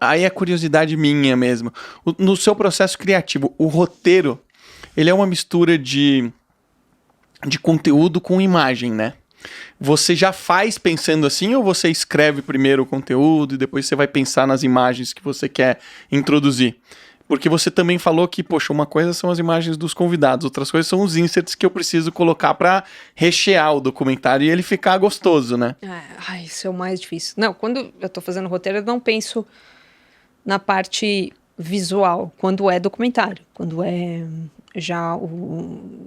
aí é curiosidade minha mesmo. No seu processo criativo, o roteiro, ele é uma mistura de conteúdo com imagem, né? Você já faz pensando assim ou você escreve primeiro o conteúdo e depois você vai pensar nas imagens que você quer introduzir? Porque você também falou que, poxa, uma coisa são as imagens dos convidados, outras coisas são os inserts que eu preciso colocar pra rechear o documentário e ele ficar gostoso, né? Isso é o mais difícil. Não, quando eu tô fazendo roteiro, eu não penso na parte visual, quando é documentário. Quando é já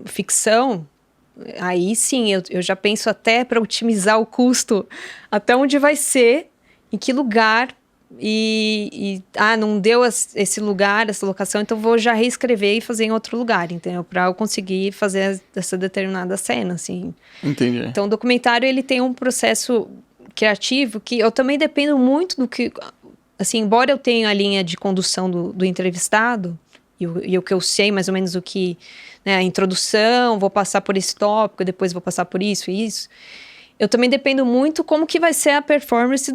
ficção, aí sim, eu já penso até para otimizar o custo, até onde vai ser, em que lugar... não deu esse lugar, essa locação, então vou já reescrever e fazer em outro lugar, entendeu? Para eu conseguir fazer essa determinada cena, assim. Entendi. Então, o documentário, ele tem um processo criativo que eu também dependo muito do que... Assim, embora eu tenha a linha de condução do entrevistado, e o que eu sei mais ou menos o que... Né, a introdução, vou passar por esse tópico, depois vou passar por isso e isso... Eu também dependo muito como que vai ser a performance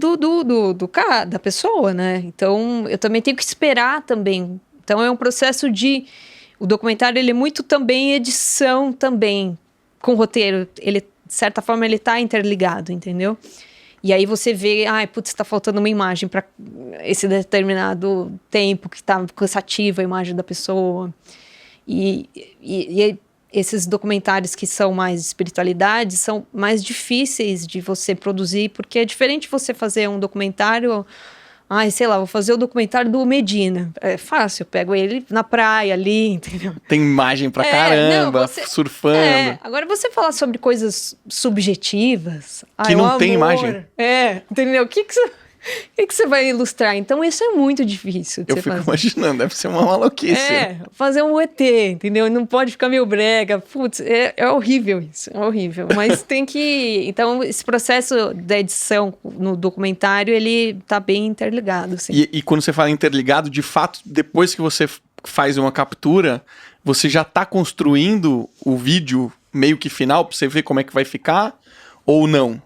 da pessoa, né? Então, eu também tenho que esperar também. Então, é um processo de... O documentário, ele é muito também edição também, com o roteiro. Ele, de certa forma, ele tá interligado, entendeu? E aí você vê, tá faltando uma imagem para esse determinado tempo que tá cansativa a imagem da pessoa. E esses documentários que são mais espiritualidade são mais difíceis de você produzir, porque é diferente você fazer um documentário... sei lá, vou fazer o documentário do Medina. É fácil, eu pego ele na praia ali, entendeu? Tem imagem pra caramba, surfando. Agora você falar sobre coisas subjetivas... Que não tem imagem. Entendeu? O que você vai ilustrar? Então, isso é muito difícil de Eu fico imaginando, deve ser uma maluquice. Fazer um ET, entendeu? Não pode ficar meio brega. Putz, é horrível isso, é horrível. Mas tem que... Então, esse processo da edição no documentário, ele tá bem interligado, assim. E quando você fala interligado, de fato, depois que você faz uma captura, você já tá construindo o vídeo meio que final, pra você ver como é que vai ficar... Ou não?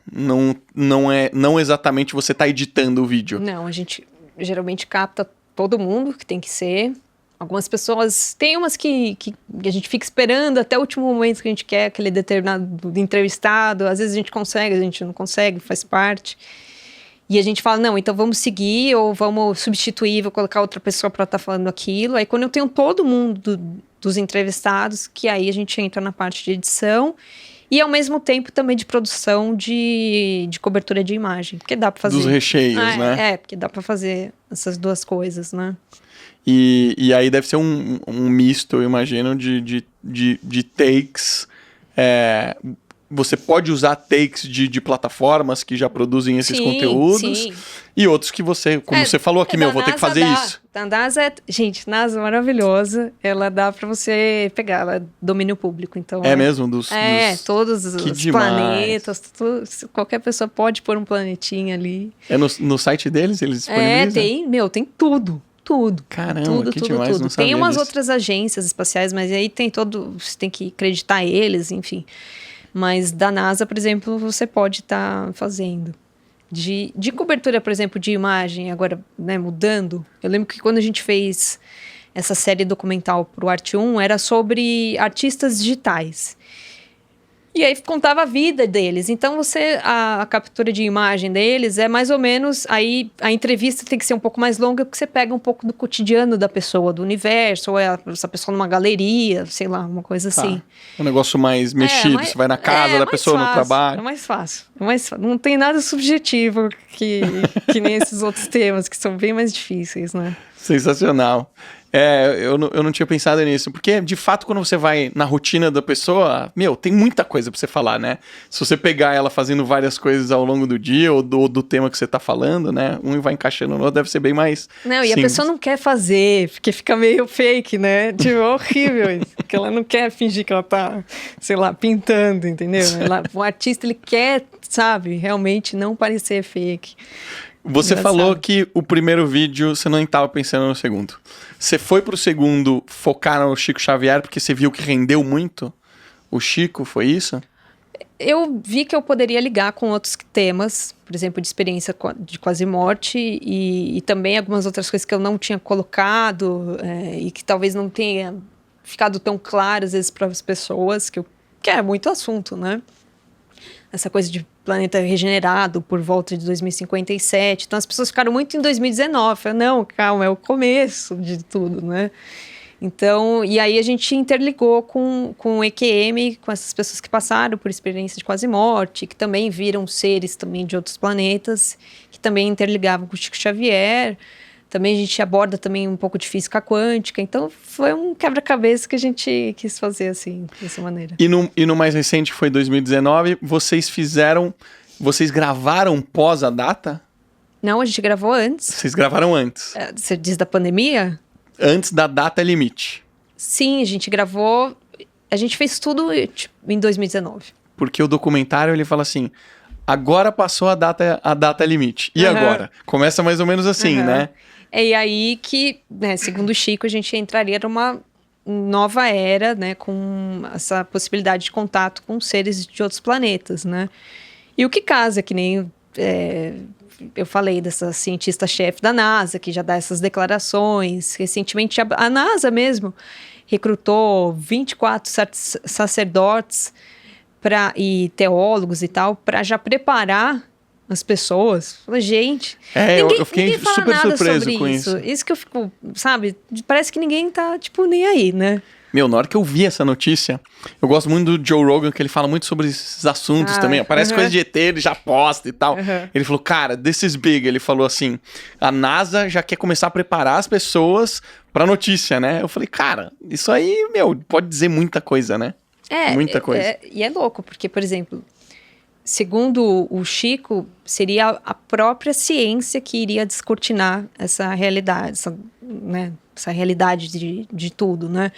Não exatamente você tá editando o vídeo? Não, a gente geralmente capta todo mundo que tem que ser. Algumas pessoas... Tem umas que a gente fica esperando até o último momento que a gente quer aquele determinado entrevistado. Às vezes a gente consegue, a gente não consegue, faz parte. E a gente fala, não, então vamos seguir ou vamos substituir, vou colocar outra pessoa para estar falando aquilo. Aí quando eu tenho todo mundo dos entrevistados, que aí a gente entra na parte de edição... E, ao mesmo tempo, também de produção de cobertura de imagem. Porque dá para fazer... Dos recheios, né? Porque dá para fazer essas duas coisas, né? E aí deve ser um misto, eu imagino, de takes... Você pode usar takes de plataformas que já produzem esses conteúdos. Sim. E outros que você, como você falou aqui, vou ter que fazer isso. A NASA gente, NASA é maravilhosa. Ela dá pra você pegar, ela é domínio público. Então, mesmo? Todos os planetas. Qualquer pessoa pode pôr um planetinha ali. É no site deles? Eles disponibilizam? Tem tudo. Tudo. Caramba, que demais, tudo. Não sabia Tem umas disso. outras agências espaciais, mas aí tem você tem que acreditar eles, enfim... Mas da NASA, por exemplo, você pode estar fazendo. De cobertura, por exemplo, de imagem, agora, né, mudando. Eu lembro que quando a gente fez essa série documental para o Arte1, era sobre artistas digitais. E aí contava a vida deles. Então, a captura de imagem deles é mais ou menos... Aí a entrevista tem que ser um pouco mais longa, porque você pega um pouco do cotidiano da pessoa, do universo, ou essa pessoa numa galeria, sei lá, uma coisa assim. Um negócio mais mexido, você vai na casa da pessoa, no trabalho. É mais fácil. Não tem nada subjetivo que nem esses outros temas, que são bem mais difíceis, né? Sensacional. Eu não tinha pensado nisso, porque de fato quando você vai na rotina da pessoa, tem muita coisa pra você falar, né? Se você pegar ela fazendo várias coisas ao longo do dia ou do tema que você tá falando, né? Um vai encaixando no outro, deve ser bem mais Não, simples. E a pessoa não quer fazer, porque fica meio fake, né? Tipo, é horrível isso, porque ela não quer fingir que ela tá, sei lá, pintando, entendeu? O artista, ele quer, sabe, realmente não parecer fake. Você falou que o primeiro vídeo você não estava pensando no segundo. Você foi pro segundo focar no Chico Xavier porque você viu que rendeu muito o Chico, foi isso? Eu vi que eu poderia ligar com outros temas, por exemplo, de experiência de quase morte e também algumas outras coisas que eu não tinha colocado e que talvez não tenha ficado tão claro às vezes para as pessoas, que é muito assunto, né? Essa coisa de planeta regenerado por volta de 2057. Então, as pessoas ficaram muito em 2019. Não, calma, é o começo de tudo, né? Então, e aí a gente interligou com o EQM, com essas pessoas que passaram por experiência de quase morte, que também viram seres também de outros planetas, que também interligavam com o Chico Xavier. Também a gente aborda também um pouco de física quântica. Então, foi um quebra-cabeça que a gente quis fazer, assim, dessa maneira. E no mais recente, que foi 2019, vocês gravaram pós a data? Não, a gente gravou antes. Vocês gravaram antes? Você diz da pandemia? Antes da data limite. Sim, a gente gravou... A gente fez tudo em 2019. Porque o documentário, ele fala assim... Agora passou a data limite. E agora? Começa mais ou menos assim, né? E aí que, né, segundo o Chico, a gente entraria numa nova era, né, com essa possibilidade de contato com seres de outros planetas, né? E o que casa, que nem eu falei dessa cientista-chefe da NASA, que já dá essas declarações. Recentemente, a NASA mesmo recrutou 24 sacerdotes e teólogos e tal, para já preparar as pessoas. Falei, gente, eu fiquei super surpreso com isso. Isso que eu fico, sabe, parece que ninguém tá, nem aí, né? Na hora que eu vi essa notícia, eu gosto muito do Joe Rogan, que ele fala muito sobre esses assuntos também. Aparece coisa de ET, ele já posta e tal. Ele falou, cara, this is big. Ele falou assim, a NASA já quer começar a preparar as pessoas pra notícia, né? Eu falei, cara, isso aí, pode dizer muita coisa, né? Muita coisa. E é louco, porque, por exemplo, segundo o Chico, seria a própria ciência que iria descortinar essa realidade, essa realidade de tudo, né?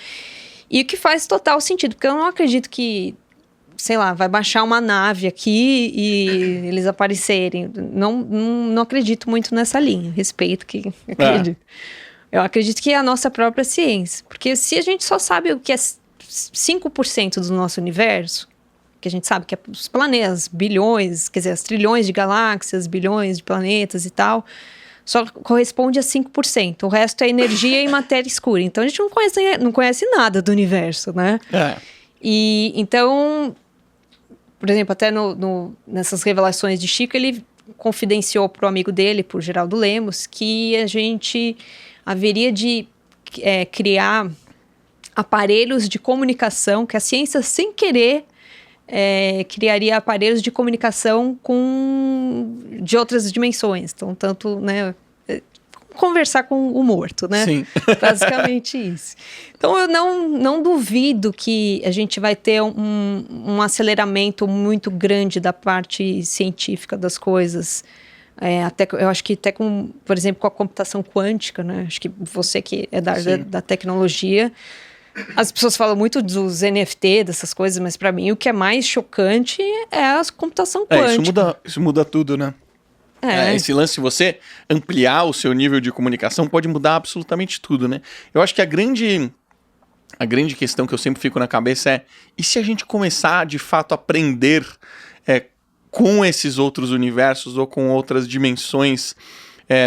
E o que faz total sentido, porque eu não acredito que, sei lá, vai baixar uma nave aqui e eles aparecerem. Não acredito muito nessa linha, respeito que acredito. Eu acredito que é a nossa própria ciência, porque se a gente só sabe o que é 5% do nosso universo, que a gente sabe que é os planetas, bilhões, quer dizer, as trilhões de galáxias, bilhões de planetas e tal, só corresponde a 5%. O resto é energia e matéria escura. Então, a gente não conhece nada do universo, né? E, então, por exemplo, até nessas revelações de Chico, ele confidenciou para o amigo dele, por Geraldo Lemos, que a gente haveria de criar aparelhos de comunicação, que a ciência, sem querer, criaria aparelhos de comunicação de outras dimensões. Então, tanto, né, conversar com o morto, né? Sim. Basicamente isso. Então, eu não duvido que a gente vai ter um aceleramento muito grande da parte científica das coisas. Eu acho que até por exemplo, com a computação quântica, né? Acho que você que é da tecnologia... As pessoas falam muito dos NFT, dessas coisas, mas para mim o que é mais chocante é a computação quântica. Isso muda tudo, né? Esse lance de você ampliar o seu nível de comunicação pode mudar absolutamente tudo, né? Eu acho que a grande questão que eu sempre fico na cabeça é: e se a gente começar de fato a aprender com esses outros universos ou com outras dimensões,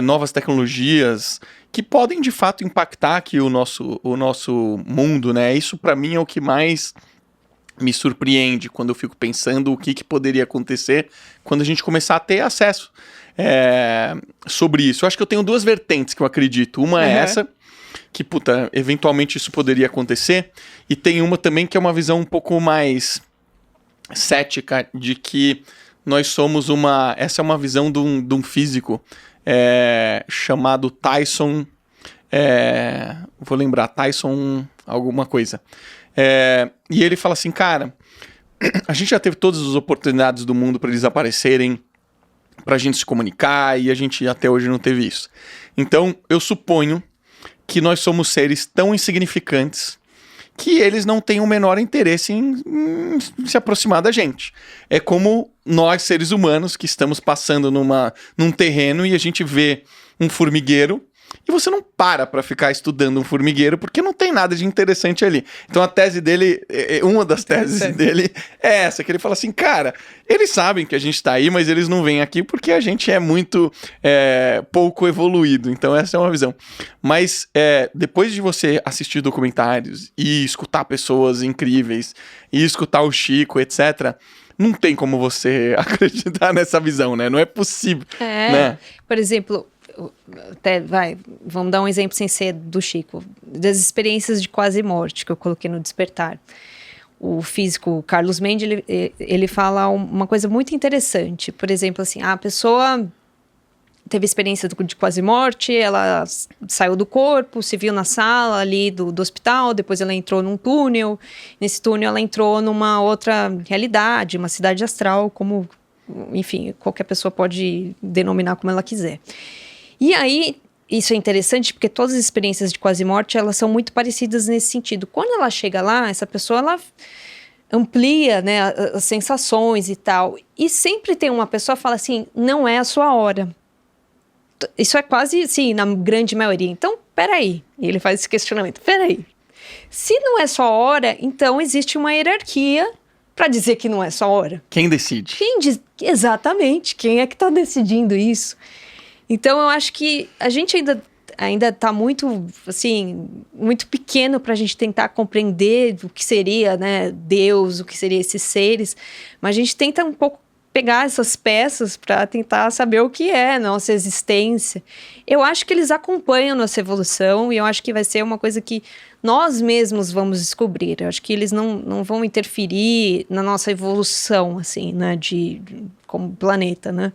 novas tecnologias que podem de fato impactar aqui o nosso mundo, né? Isso para mim é o que mais me surpreende quando eu fico pensando o que poderia acontecer quando a gente começar a ter acesso sobre isso. Eu acho que eu tenho duas vertentes que eu acredito. Uma é essa, que eventualmente isso poderia acontecer, e tem uma também que é uma visão um pouco mais cética de que nós somos essa é uma visão de um físico chamado Tyson Vou lembrar, Tyson alguma coisa. E ele fala assim, cara, a gente já teve todas as oportunidades do mundo para eles aparecerem, pra gente se comunicar, e a gente até hoje não teve isso. Então, eu suponho que nós somos seres tão insignificantes que eles não têm o menor interesse em se aproximar da gente. É como nós, seres humanos, que estamos passando num terreno e a gente vê um formigueiro, e você não para ficar estudando um formigueiro, porque não tem nada de interessante ali. Então a tese dele, uma das teses dele é essa, que ele fala assim, cara, eles sabem que a gente tá aí, mas eles não vêm aqui porque a gente é muito pouco evoluído. Então essa é uma visão. Mas depois de você assistir documentários e escutar pessoas incríveis, e escutar o Chico, etc., não tem como você acreditar nessa visão, né? Não é possível. Né? Por exemplo... vamos dar um exemplo sem ser do Chico, das experiências de quase morte que eu coloquei no Despertar. O físico Carlos Mendes, ele fala uma coisa muito interessante. Por exemplo, assim, a pessoa teve experiência de quase morte, ela saiu do corpo, se viu na sala ali do hospital, depois ela entrou num túnel, nesse túnel ela entrou numa outra realidade, uma cidade astral, como, enfim, qualquer pessoa pode denominar como ela quiser. E aí, isso é interessante porque todas as experiências de quase morte, elas são muito parecidas nesse sentido. Quando ela chega lá, essa pessoa, ela amplia, né, as sensações e tal. E sempre tem uma pessoa que fala assim, não é a sua hora. Isso é quase, assim, na grande maioria. Então, peraí. E ele faz esse questionamento. Peraí. Se não é sua hora, então existe uma hierarquia para dizer que não é sua hora. Quem decide? Exatamente. Quem é que está decidindo isso? Então, eu acho que a gente ainda está muito, assim, muito pequeno para a gente tentar compreender o que seria, né, Deus, o que seriam esses seres. Mas a gente tenta um pouco pegar essas peças para tentar saber o que é nossa existência. Eu acho que eles acompanham nossa evolução e eu acho que vai ser uma coisa que nós mesmos vamos descobrir. Eu acho que eles não vão interferir na nossa evolução, assim, né, como planeta, né?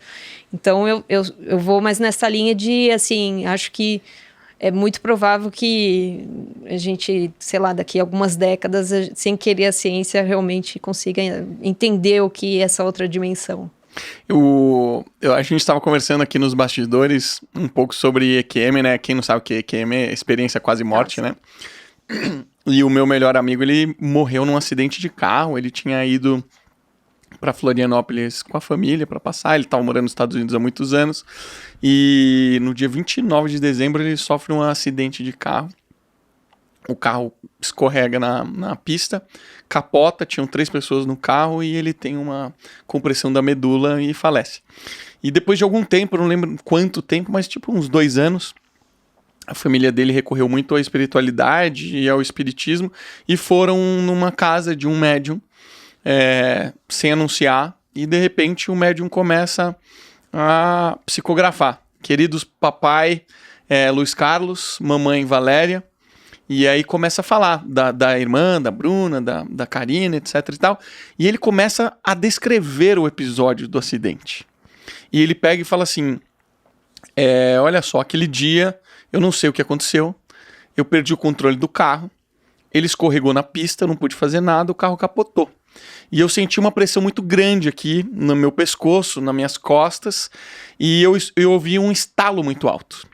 Então, eu vou mais nessa linha de, assim, acho que é muito provável que a gente, sei lá, daqui a algumas décadas, sem querer a ciência, realmente consiga entender o que é essa outra dimensão. A gente estava conversando aqui nos bastidores um pouco sobre EQM, né? Quem não sabe o que é EQM é experiência quase morte, né? E o meu melhor amigo, ele morreu num acidente de carro. Ele tinha ido para Florianópolis com a família para passar. Ele estava morando nos Estados Unidos há muitos anos. E no dia 29 de dezembro ele sofre um acidente de carro. O carro escorrega na pista, capota, tinham 3 pessoas no carro e ele tem uma compressão da medula e falece. E depois de algum tempo, não lembro quanto tempo, mas tipo uns 2 anos, a família dele recorreu muito à espiritualidade e ao espiritismo e foram numa casa de um médium, sem anunciar, e de repente o médium começa a psicografar. Queridos papai Luiz Carlos, mamãe Valéria, e aí começa a falar da irmã, da Bruna, da Karina, etc e tal, e ele começa a descrever o episódio do acidente. E ele pega e fala assim, olha só, aquele dia, eu não sei o que aconteceu, eu perdi o controle do carro, ele escorregou na pista, eu não pude fazer nada, o carro capotou. E eu senti uma pressão muito grande aqui no meu pescoço, nas minhas costas, e eu ouvi um estalo muito alto.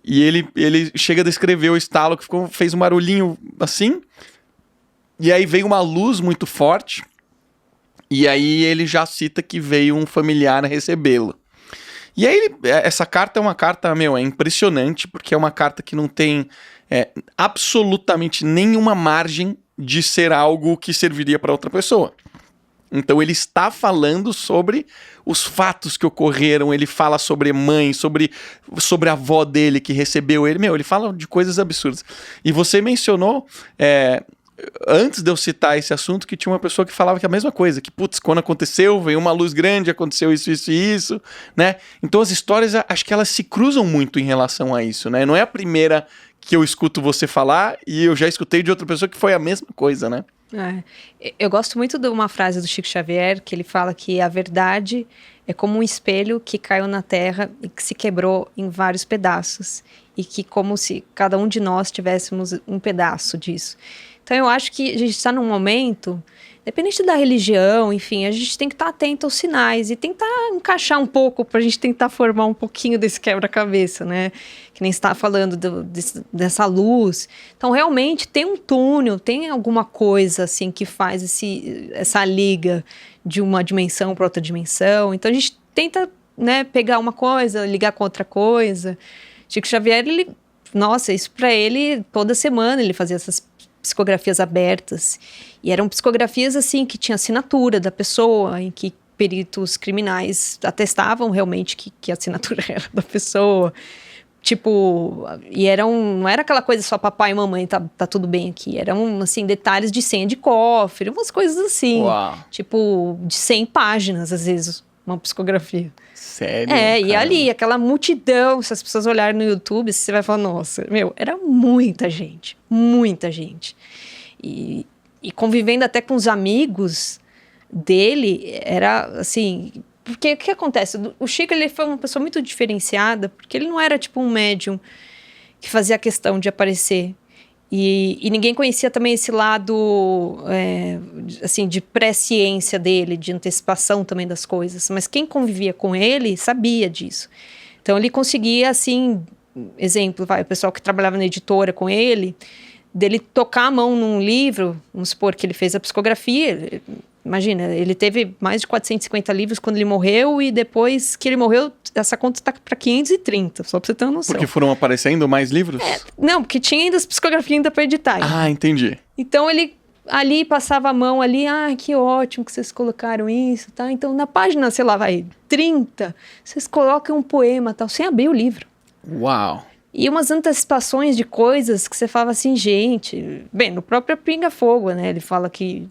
E ele chega a descrever o estalo que fez um barulhinho assim, e aí veio uma luz muito forte, e aí ele já cita que veio um familiar a recebê-lo. E aí essa carta é uma carta, é impressionante, porque é uma carta que não tem absolutamente nenhuma margem de ser algo que serviria para outra pessoa. Então ele está falando sobre os fatos que ocorreram, ele fala sobre mãe, sobre a avó dele que recebeu ele. Ele fala de coisas absurdas. E você mencionou, antes de eu citar esse assunto, que tinha uma pessoa que falava que a mesma coisa, que putz, quando aconteceu, veio uma luz grande, aconteceu isso, isso e isso, né? Então as histórias, acho que elas se cruzam muito em relação a isso, né? Não é a primeira que eu escuto você falar e eu já escutei de outra pessoa que foi a mesma coisa, né? Eu gosto muito de uma frase do Chico Xavier, que ele fala que a verdade é como um espelho que caiu na terra e que se quebrou em vários pedaços. E que como se cada um de nós tivéssemos um pedaço disso. Então eu acho que a gente está num momento, independente da religião, enfim, a gente tem que estar atento aos sinais e tentar encaixar um pouco para a gente tentar formar um pouquinho desse quebra-cabeça, né? Que nem você está falando dessa luz. Então, realmente, tem um túnel, tem alguma coisa, assim, que faz essa liga de uma dimensão para outra dimensão. Então, a gente tenta, né, pegar uma coisa, ligar com outra coisa. Chico Xavier, isso para ele, toda semana ele fazia essas psicografias abertas. E eram psicografias, assim, que tinha assinatura da pessoa, em que peritos criminais atestavam realmente que a assinatura era da pessoa. Tipo, e não era aquela coisa só papai e mamãe, tá tudo bem aqui. Eram, assim, detalhes de senha de cofre, umas coisas assim. Uau. Tipo, de 100 páginas, às vezes, uma psicografia. Sério? E ali, aquela multidão, se as pessoas olharem no YouTube, você vai falar, nossa, era muita gente, muita gente. E convivendo até com os amigos dele, era assim... Porque o que acontece? O Chico, ele foi uma pessoa muito diferenciada, porque ele não era tipo um médium que fazia questão de aparecer. E ninguém conhecia também esse lado, assim, de pré-ciência dele, de antecipação também das coisas. Mas quem convivia com ele sabia disso. Então, ele conseguia, assim, exemplo, o pessoal que trabalhava na editora com ele, dele tocar a mão num livro, vamos supor que ele fez a psicografia. Imagina, ele teve mais de 450 livros quando ele morreu, e depois que ele morreu, essa conta está para 530, só para você ter uma noção. Porque foram aparecendo mais livros? Não, porque tinha ainda as psicografias ainda para editar. Ah, entendi. Então ele ali passava a mão ali, que ótimo que vocês colocaram isso, tá? Então na página, sei lá, 30, vocês colocam um poema, tal, sem abrir o livro. Uau! E umas antecipações de coisas que você falava assim, gente... Bem, no próprio Pinga Fogo, né? Ele fala que,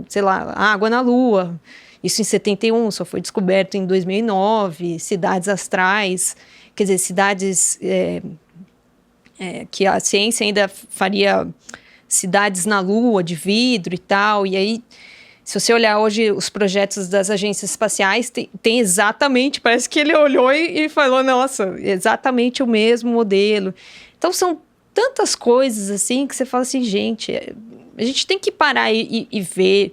sei lá, água na lua. Isso em 71, só foi descoberto em 2009. Cidades astrais. Quer dizer, cidades que a ciência ainda faria cidades na lua, de vidro e tal. E aí, se você olhar hoje os projetos das agências espaciais, tem exatamente, parece que ele olhou e falou, nossa, exatamente o mesmo modelo. Então, são tantas coisas, assim, que você fala assim, gente, a gente tem que parar e ver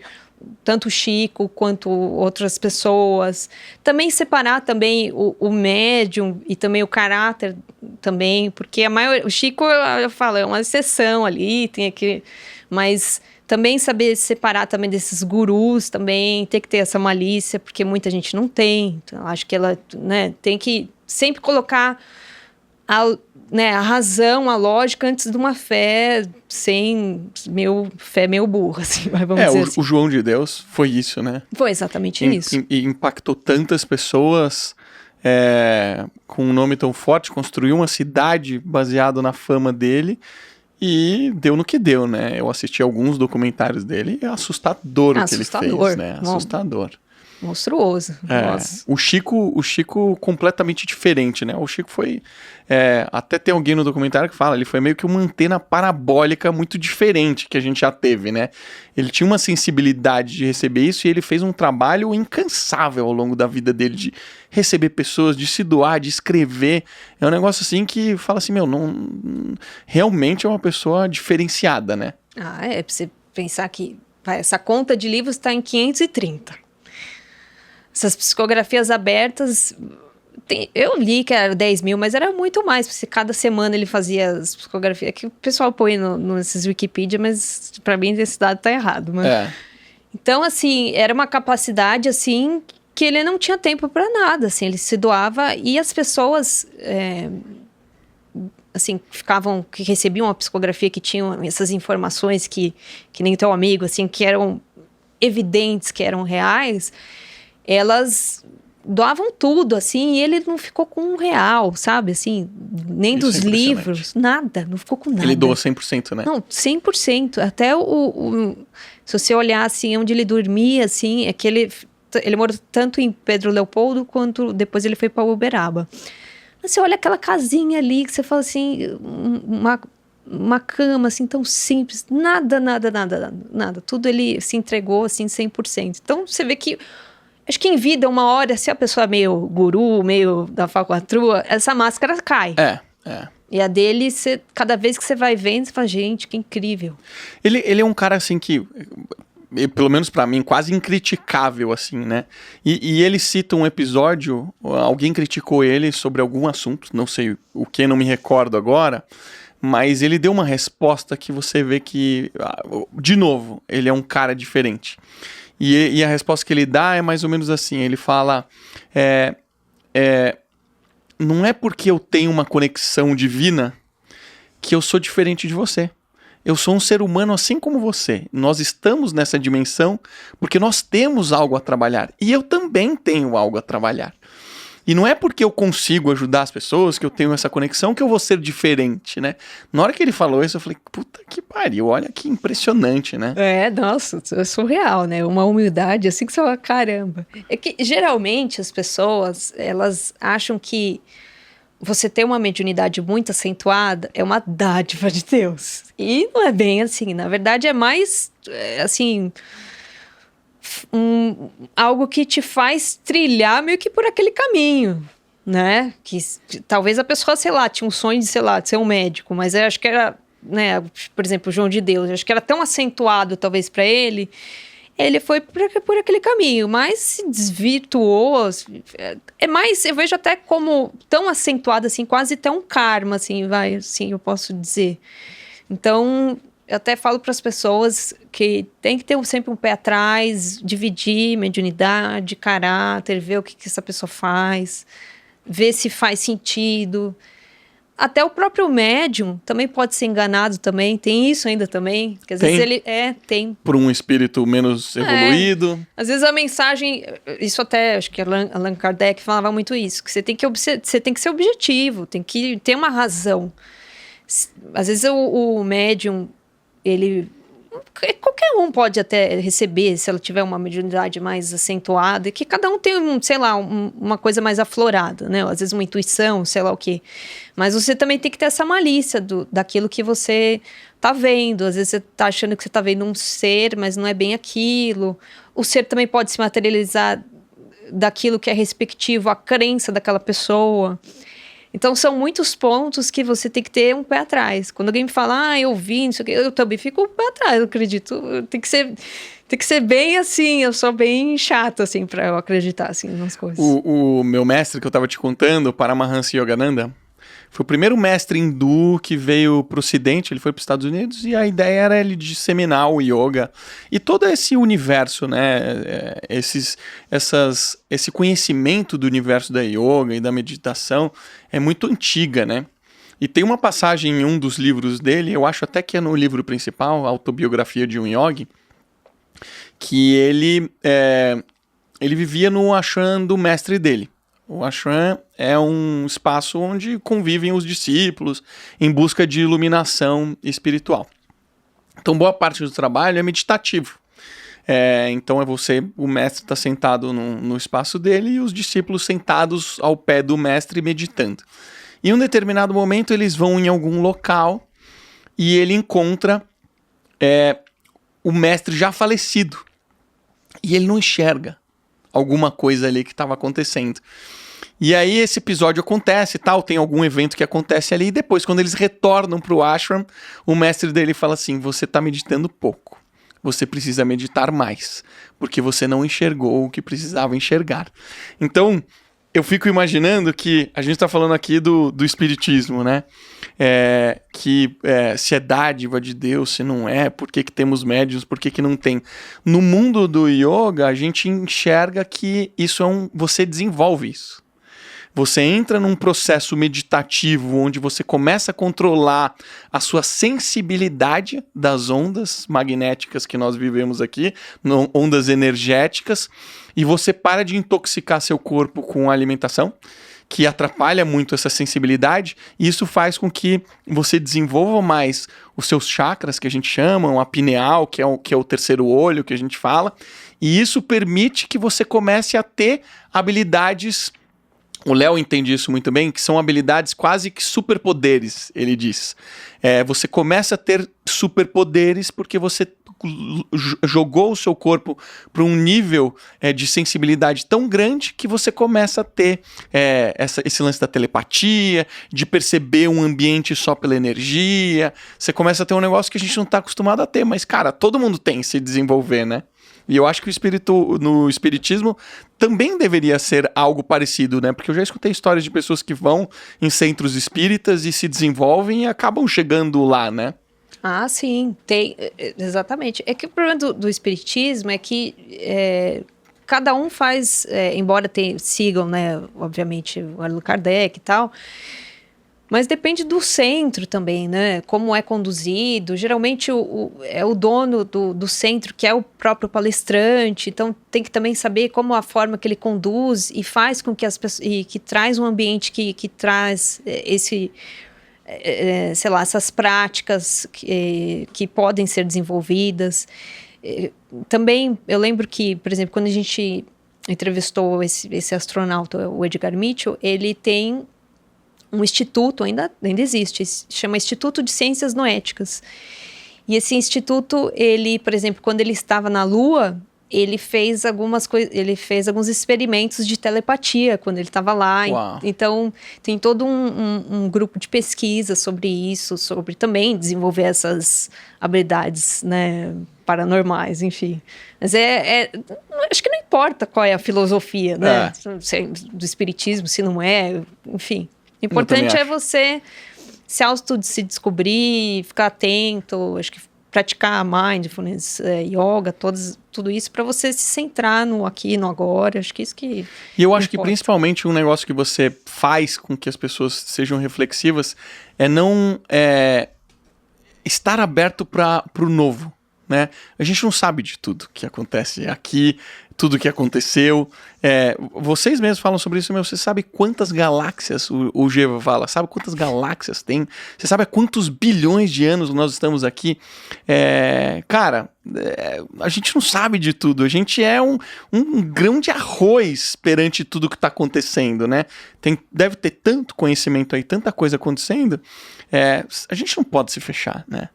tanto o Chico quanto outras pessoas. Também separar também o médium e também o caráter também, porque o Chico, eu falo, é uma exceção ali, tem aqui, mas... Também saber separar também desses gurus também, tem que ter essa malícia, porque muita gente não tem. Então, acho que ela, né, tem que sempre colocar a razão, a lógica antes de uma fé fé meio burra, assim, vamos dizer assim. O João de Deus foi isso, né? Foi exatamente isso. E impactou tantas pessoas com um nome tão forte, construiu uma cidade baseada na fama dele. E deu no que deu, né? Eu assisti alguns documentários dele e é assustador o que ele fez, né? Assustador. Monstruoso. Nossa. O Chico completamente diferente, né? O Chico foi... até tem alguém no documentário que fala, ele foi meio que uma antena parabólica muito diferente que a gente já teve, né? Ele tinha uma sensibilidade de receber isso e ele fez um trabalho incansável ao longo da vida dele de receber pessoas, de se doar, de escrever. É um negócio assim que fala assim, realmente é uma pessoa diferenciada, né? Pra você pensar que essa conta de livros está em 530. Essas psicografias abertas, eu li que era 10 mil, mas era muito mais, porque cada semana ele fazia as psicografias, que o pessoal põe nesses Wikipedia, mas para mim esse dado tá errado. Mas... Então, assim, era uma capacidade, assim, que ele não tinha tempo para nada, assim, ele se doava e as pessoas, assim, que recebiam a psicografia, que tinham essas informações que nem teu amigo, assim, que eram evidentes, que eram reais... Elas doavam tudo, assim, e ele não ficou com R$1, sabe, assim, nem isso dos livros, nada, não ficou com nada. Ele doa 100%, né? Não, 100%, até se você olhar, assim, onde ele dormia, assim, é que ele morou tanto em Pedro Leopoldo, quanto depois ele foi para Uberaba. Mas você olha aquela casinha ali, que você fala assim, uma cama, assim, tão simples. Nada. Tudo ele se entregou, assim, 100%. Então, você vê que... Acho que em vida, uma hora, se a pessoa é meio guru, meio da falcatrua, essa máscara cai. E a dele, cada vez que você vai vendo, você fala, gente, que incrível. Ele é um cara, assim, que... pelo menos pra mim, quase incriticável, assim, né? E ele cita um episódio, alguém criticou ele sobre algum assunto, não sei o que, não me recordo agora, mas ele deu uma resposta que você vê que, de novo, ele é um cara diferente. E a resposta que ele dá é mais ou menos assim, ele fala, não é porque eu tenho uma conexão divina que eu sou diferente de você. Eu sou um ser humano assim como você. Nós estamos nessa dimensão porque nós temos algo a trabalhar. E eu também tenho algo a trabalhar. E não é porque eu consigo ajudar as pessoas, que eu tenho essa conexão, que eu vou ser diferente, né? Na hora que ele falou isso, eu falei, puta que pariu, olha que impressionante, né? Nossa, é surreal, né? Uma humildade assim que você fala, caramba. É que, geralmente, as pessoas, elas acham que você ter uma mediunidade muito acentuada é uma dádiva de Deus. E não é bem assim. Na verdade, é mais, assim... algo que te faz trilhar meio que por aquele caminho, né? Que talvez a pessoa, sei lá, tinha um sonho de, sei lá, de ser um médico, mas eu acho que era, né? Por exemplo, o João de Deus, eu acho que era tão acentuado, talvez, para ele foi por aquele caminho, mas se desvirtuou. É mais, eu vejo até como tão acentuado, assim, quase até um karma, assim, assim, eu posso dizer. Então, eu até falo para as pessoas que tem que ter sempre um pé atrás, dividir mediunidade, caráter, ver o que essa pessoa faz, ver se faz sentido. Até o próprio médium também pode ser enganado também, tem isso ainda também. Porque às vezes ele tem. Por um espírito menos evoluído. Às vezes a mensagem, isso até, acho que Allan Kardec falava muito isso, que você tem que ser objetivo, tem que ter uma razão. Às vezes o médium, qualquer um pode até receber, se ela tiver uma mediunidade mais acentuada, que cada um tem, sei lá, uma coisa mais aflorada, né? Às vezes uma intuição, sei lá o quê. Mas você também tem que ter essa malícia daquilo que você tá vendo. Às vezes você tá achando que você tá vendo um ser, mas não é bem aquilo. O ser também pode se materializar daquilo que é respectivo à crença daquela pessoa. Então, são muitos pontos que você tem que ter um pé atrás. Quando alguém me fala, eu vi, não sei o quê, eu também fico um pé atrás, eu acredito. Tem que ser bem assim, eu sou bem chata, assim, pra eu acreditar, assim, nas coisas. O meu mestre que eu tava te contando, Paramahansa Yogananda, foi o primeiro mestre hindu que veio para o Ocidente, ele foi para os Estados Unidos, e a ideia era ele disseminar o yoga e todo esse universo, né, esse conhecimento do universo da yoga e da meditação é muito antiga, né? E tem uma passagem em um dos livros dele, eu acho até que é no livro principal, a Autobiografia de um Yogi, que ele vivia no ashram do mestre dele. O ashram é um espaço onde convivem os discípulos em busca de iluminação espiritual. Então, boa parte do trabalho é meditativo. Então, o mestre está sentado no espaço dele e os discípulos sentados ao pé do mestre meditando. Em um determinado momento, eles vão em algum local e ele encontra o mestre já falecido. E ele não enxerga alguma coisa ali que estava acontecendo. E aí esse episódio acontece e tal, tem algum evento que acontece ali, e depois, quando eles retornam para o ashram, o mestre dele fala assim, você está meditando pouco, você precisa meditar mais, porque você não enxergou o que precisava enxergar. Então, eu fico imaginando que a gente está falando aqui do espiritismo, né? Se é dádiva de Deus, se não é, por que temos médiuns, por que não tem. No mundo do yoga, a gente enxerga que isso você desenvolve isso. Você entra num processo meditativo onde você começa a controlar a sua sensibilidade das ondas magnéticas que nós vivemos aqui, ondas energéticas, e você para de intoxicar seu corpo com a alimentação, que atrapalha muito essa sensibilidade, e isso faz com que você desenvolva mais os seus chakras, que a gente chama, a pineal, que é o terceiro olho que a gente fala, e isso permite que você comece a ter habilidades o Léo entende isso muito bem, que são habilidades quase que superpoderes, ele diz. Você começa a ter superpoderes porque você jogou o seu corpo para um nível de sensibilidade tão grande que você começa a ter esse lance da telepatia, de perceber um ambiente só pela energia. Você começa a ter um negócio que a gente não está acostumado a ter, mas, cara, todo mundo tem que se desenvolver, né? E eu acho que no espiritismo também deveria ser algo parecido, né? Porque eu já escutei histórias de pessoas que vão em centros espíritas e se desenvolvem e acabam chegando lá, né? Ah, sim, tem, exatamente. É que o problema do espiritismo é que cada um faz, embora sigam, né, obviamente, o Allan Kardec e tal, mas depende do centro também, né? Como é conduzido. Geralmente é o dono do centro que é o próprio palestrante. Então tem que também saber como a forma que ele conduz e faz com que as pessoas... E que traz um ambiente que traz sei lá, essas práticas que podem ser desenvolvidas. Também eu lembro que, por exemplo, quando a gente entrevistou esse astronauta, o Edgar Mitchell, ele tem um instituto, ainda existe, chama Instituto de Ciências Noéticas. E esse instituto, ele, por exemplo, quando ele estava na Lua, ele fez alguns experimentos de telepatia quando ele estava lá. Uau. Então, tem todo um grupo de pesquisa sobre isso, sobre também desenvolver essas habilidades, né, paranormais, enfim. Mas acho que não importa qual é a filosofia, né, do espiritismo, se não é, enfim. O importante é você se descobrir, ficar atento, acho que praticar mindfulness, yoga, tudo isso para você se centrar no aqui, no agora. Acho que isso que E eu acho que principalmente um negócio que você faz com que as pessoas sejam reflexivas é não estar aberto para o novo, né? A gente não sabe de tudo que acontece aqui, tudo que aconteceu. Vocês mesmos falam sobre isso, mas você sabe quantas galáxias, o Geva fala, sabe quantas galáxias tem? Você sabe há quantos bilhões de anos nós estamos aqui? Cara, a gente não sabe de tudo, a gente é um grão de arroz perante tudo que está acontecendo, né? Deve ter tanto conhecimento aí, tanta coisa acontecendo, a gente não pode se fechar, né?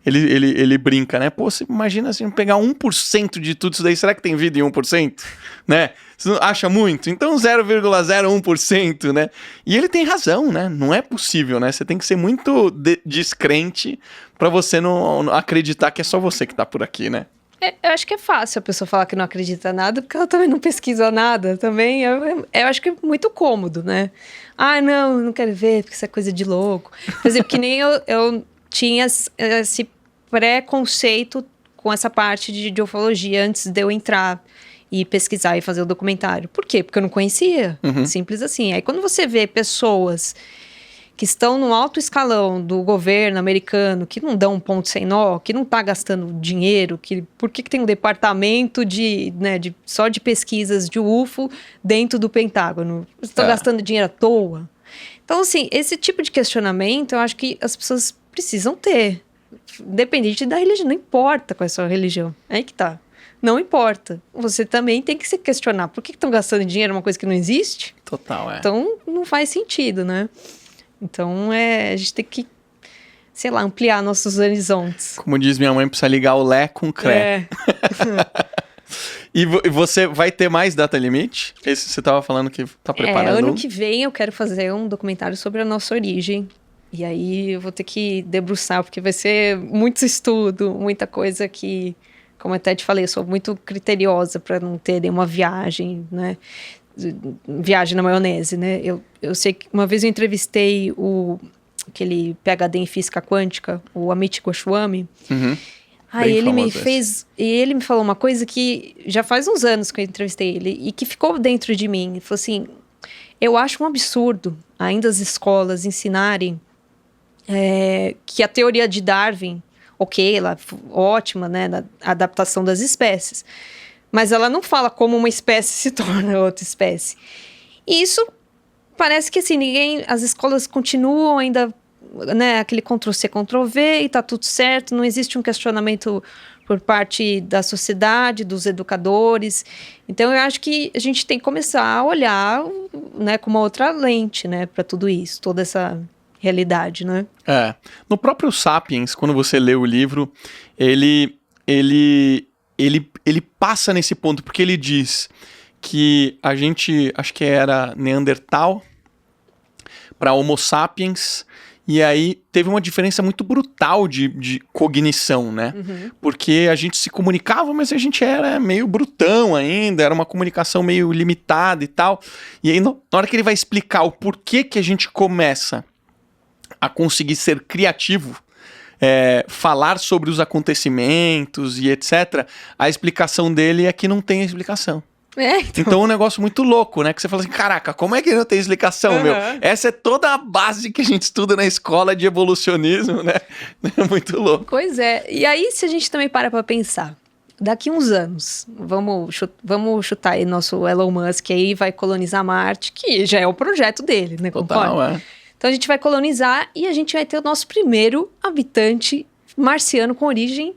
Ele brinca, né? Pô, você imagina assim, pegar 1% de tudo isso daí, será que tem vida em 1%? Né? Você não acha muito? Então 0,01%, né? E ele tem razão, né? Não é possível, né? Você tem que ser muito descrente pra você não acreditar que é só você que tá por aqui, né? Eu acho que é fácil a pessoa falar que não acredita em nada, porque ela também não pesquisa nada. Também, eu acho que é muito cômodo, né? Ah, não quero ver, porque isso é coisa de louco. Por exemplo, que nem eu tinha esse preconceito com essa parte de ufologia antes de eu entrar e pesquisar e fazer o documentário. Por quê? Porque eu não conhecia. Simples assim. Aí quando você vê pessoas que estão no alto escalão do governo americano, que não dão um ponto sem nó, que não está gastando dinheiro, por que tem um departamento só de pesquisas de UFO dentro do Pentágono? Estão gastando dinheiro à toa? Então, assim, esse tipo de questionamento eu acho que as pessoas precisam ter. Independente da religião, não importa qual é a sua religião. É aí que tá. Não importa. Você também tem que se questionar. Por que estão gastando dinheiro numa coisa que não existe? Total, Então, não faz sentido, né? Então, a gente tem que, sei lá, ampliar nossos horizontes. Como diz minha mãe, precisa ligar o Lé com o Cré. E você vai ter mais data limite? Esse você estava falando que está preparando? Ano que vem eu quero fazer um documentário sobre a nossa origem. E aí eu vou ter que debruçar, porque vai ser muito estudo, muita coisa que, como eu até te falei, eu sou muito criteriosa para não ter nenhuma viagem, né? Viagem na maionese, né? Eu sei que uma vez eu entrevistei aquele PhD em física quântica, o Amit Goswami. Aí ele ele me falou uma coisa que já faz uns anos que eu entrevistei ele e que ficou dentro de mim. Ele falou assim: eu acho um absurdo ainda as escolas ensinarem que a teoria de Darwin, ela ótima, né, na adaptação das espécies, mas ela não fala como uma espécie se torna outra espécie. E isso parece que assim, as escolas continuam ainda, né, aquele Ctrl-C, Ctrl-V e tá tudo certo, não existe um questionamento por parte da sociedade, dos educadores. Então, eu acho que a gente tem que começar a olhar, né, com uma outra lente, né, para tudo isso, toda essa realidade, né? No próprio Sapiens, quando você lê o livro, ele passa nesse ponto, porque ele diz que a gente, acho que era Neandertal para Homo sapiens, e aí teve uma diferença muito brutal de cognição, né? Porque a gente se comunicava, mas a gente era meio brutão ainda, era uma comunicação meio limitada e tal. E aí, na hora que ele vai explicar o porquê que a gente começa a conseguir ser criativo, falar sobre os acontecimentos e etc., a explicação dele é que não tem explicação. Então é um negócio muito louco, né? Que você fala assim, caraca, como é que não tem explicação, meu? Essa é toda a base que a gente estuda na escola de evolucionismo, né? É muito louco. Pois é. E aí, se a gente também para pensar, daqui uns anos, vamos chutar aí nosso Elon Musk aí, vai colonizar Marte, que já é o projeto dele, né? Total, Então a gente vai colonizar e a gente vai ter o nosso primeiro habitante marciano com origem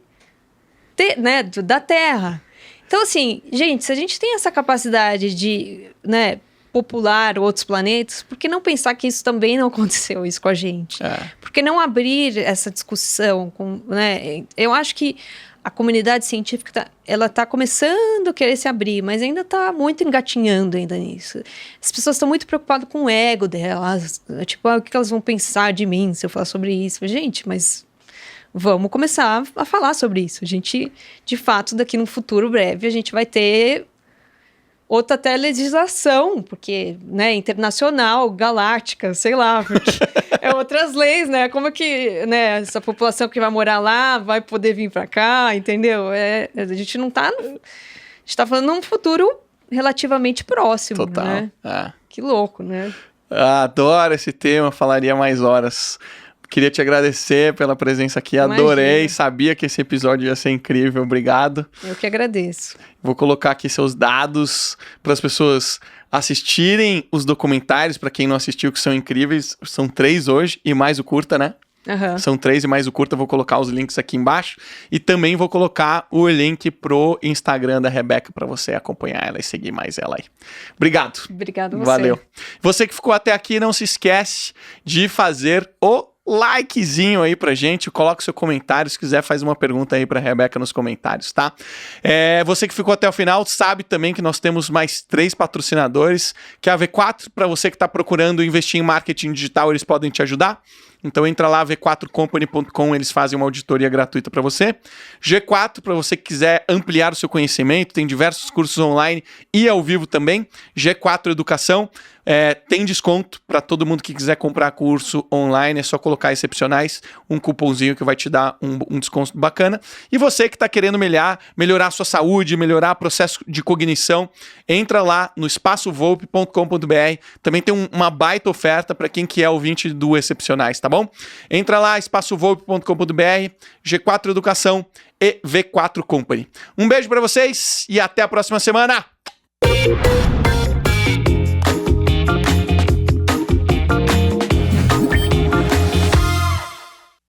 da Terra. Então, assim, gente, se a gente tem essa capacidade de, né, popular outros planetas, por que não pensar que isso também não aconteceu isso com a gente? Por que não abrir essa discussão? Né? Eu acho que a comunidade científica ela está começando a querer se abrir, mas ainda está muito engatinhando ainda nisso. As pessoas estão muito preocupadas com o ego delas. Tipo, o que elas vão pensar de mim se eu falar sobre isso? Gente, mas vamos começar a falar sobre isso. A gente, de fato, daqui no futuro breve, a gente vai ter outra até legislação, porque, né, internacional, galáctica, sei lá, porque é outras leis, né? Como que, né, essa população que vai morar lá vai poder vir para cá, entendeu? A gente não tá... A gente tá falando num futuro relativamente próximo, total, né? Que louco, né? Adoro esse tema, falaria mais horas. Queria te agradecer pela presença aqui, adorei, sabia que esse episódio ia ser incrível, obrigado. Eu que agradeço. Vou colocar aqui seus dados para as pessoas assistirem os documentários, para quem não assistiu, que são incríveis, são 3 hoje, e mais o curta, né? São 3 e mais o curta, vou colocar os links aqui embaixo, e também vou colocar o link pro Instagram da Rebeca para você acompanhar ela e seguir mais ela aí. Obrigado. Obrigado a você. Valeu. Você que ficou até aqui, não se esquece de fazer o likezinho aí pra gente, coloca seu comentário, se quiser faz uma pergunta aí pra Rebeca nos comentários, tá? Você que ficou até o final sabe também que nós temos mais 3 patrocinadores, que é a V4, para você que tá procurando investir em marketing digital, eles podem te ajudar. Então entra lá, v4company.com, eles fazem uma auditoria gratuita para você. G4, para você que quiser ampliar o seu conhecimento, tem diversos cursos online e ao vivo também. G4 Educação, tem desconto para todo mundo que quiser comprar curso online, é só colocar excepcionais, um cupomzinho que vai te dar um desconto bacana. E você que está querendo melhorar a sua saúde, melhorar o processo de cognição, entra lá no espaçovolpe.com.br, também tem uma baita oferta para quem que é ouvinte do Excepcionais, tá bom? Entra lá, espaçovolpe.com.br, G4 Educação e V4 Company. Um beijo para vocês e até a próxima semana!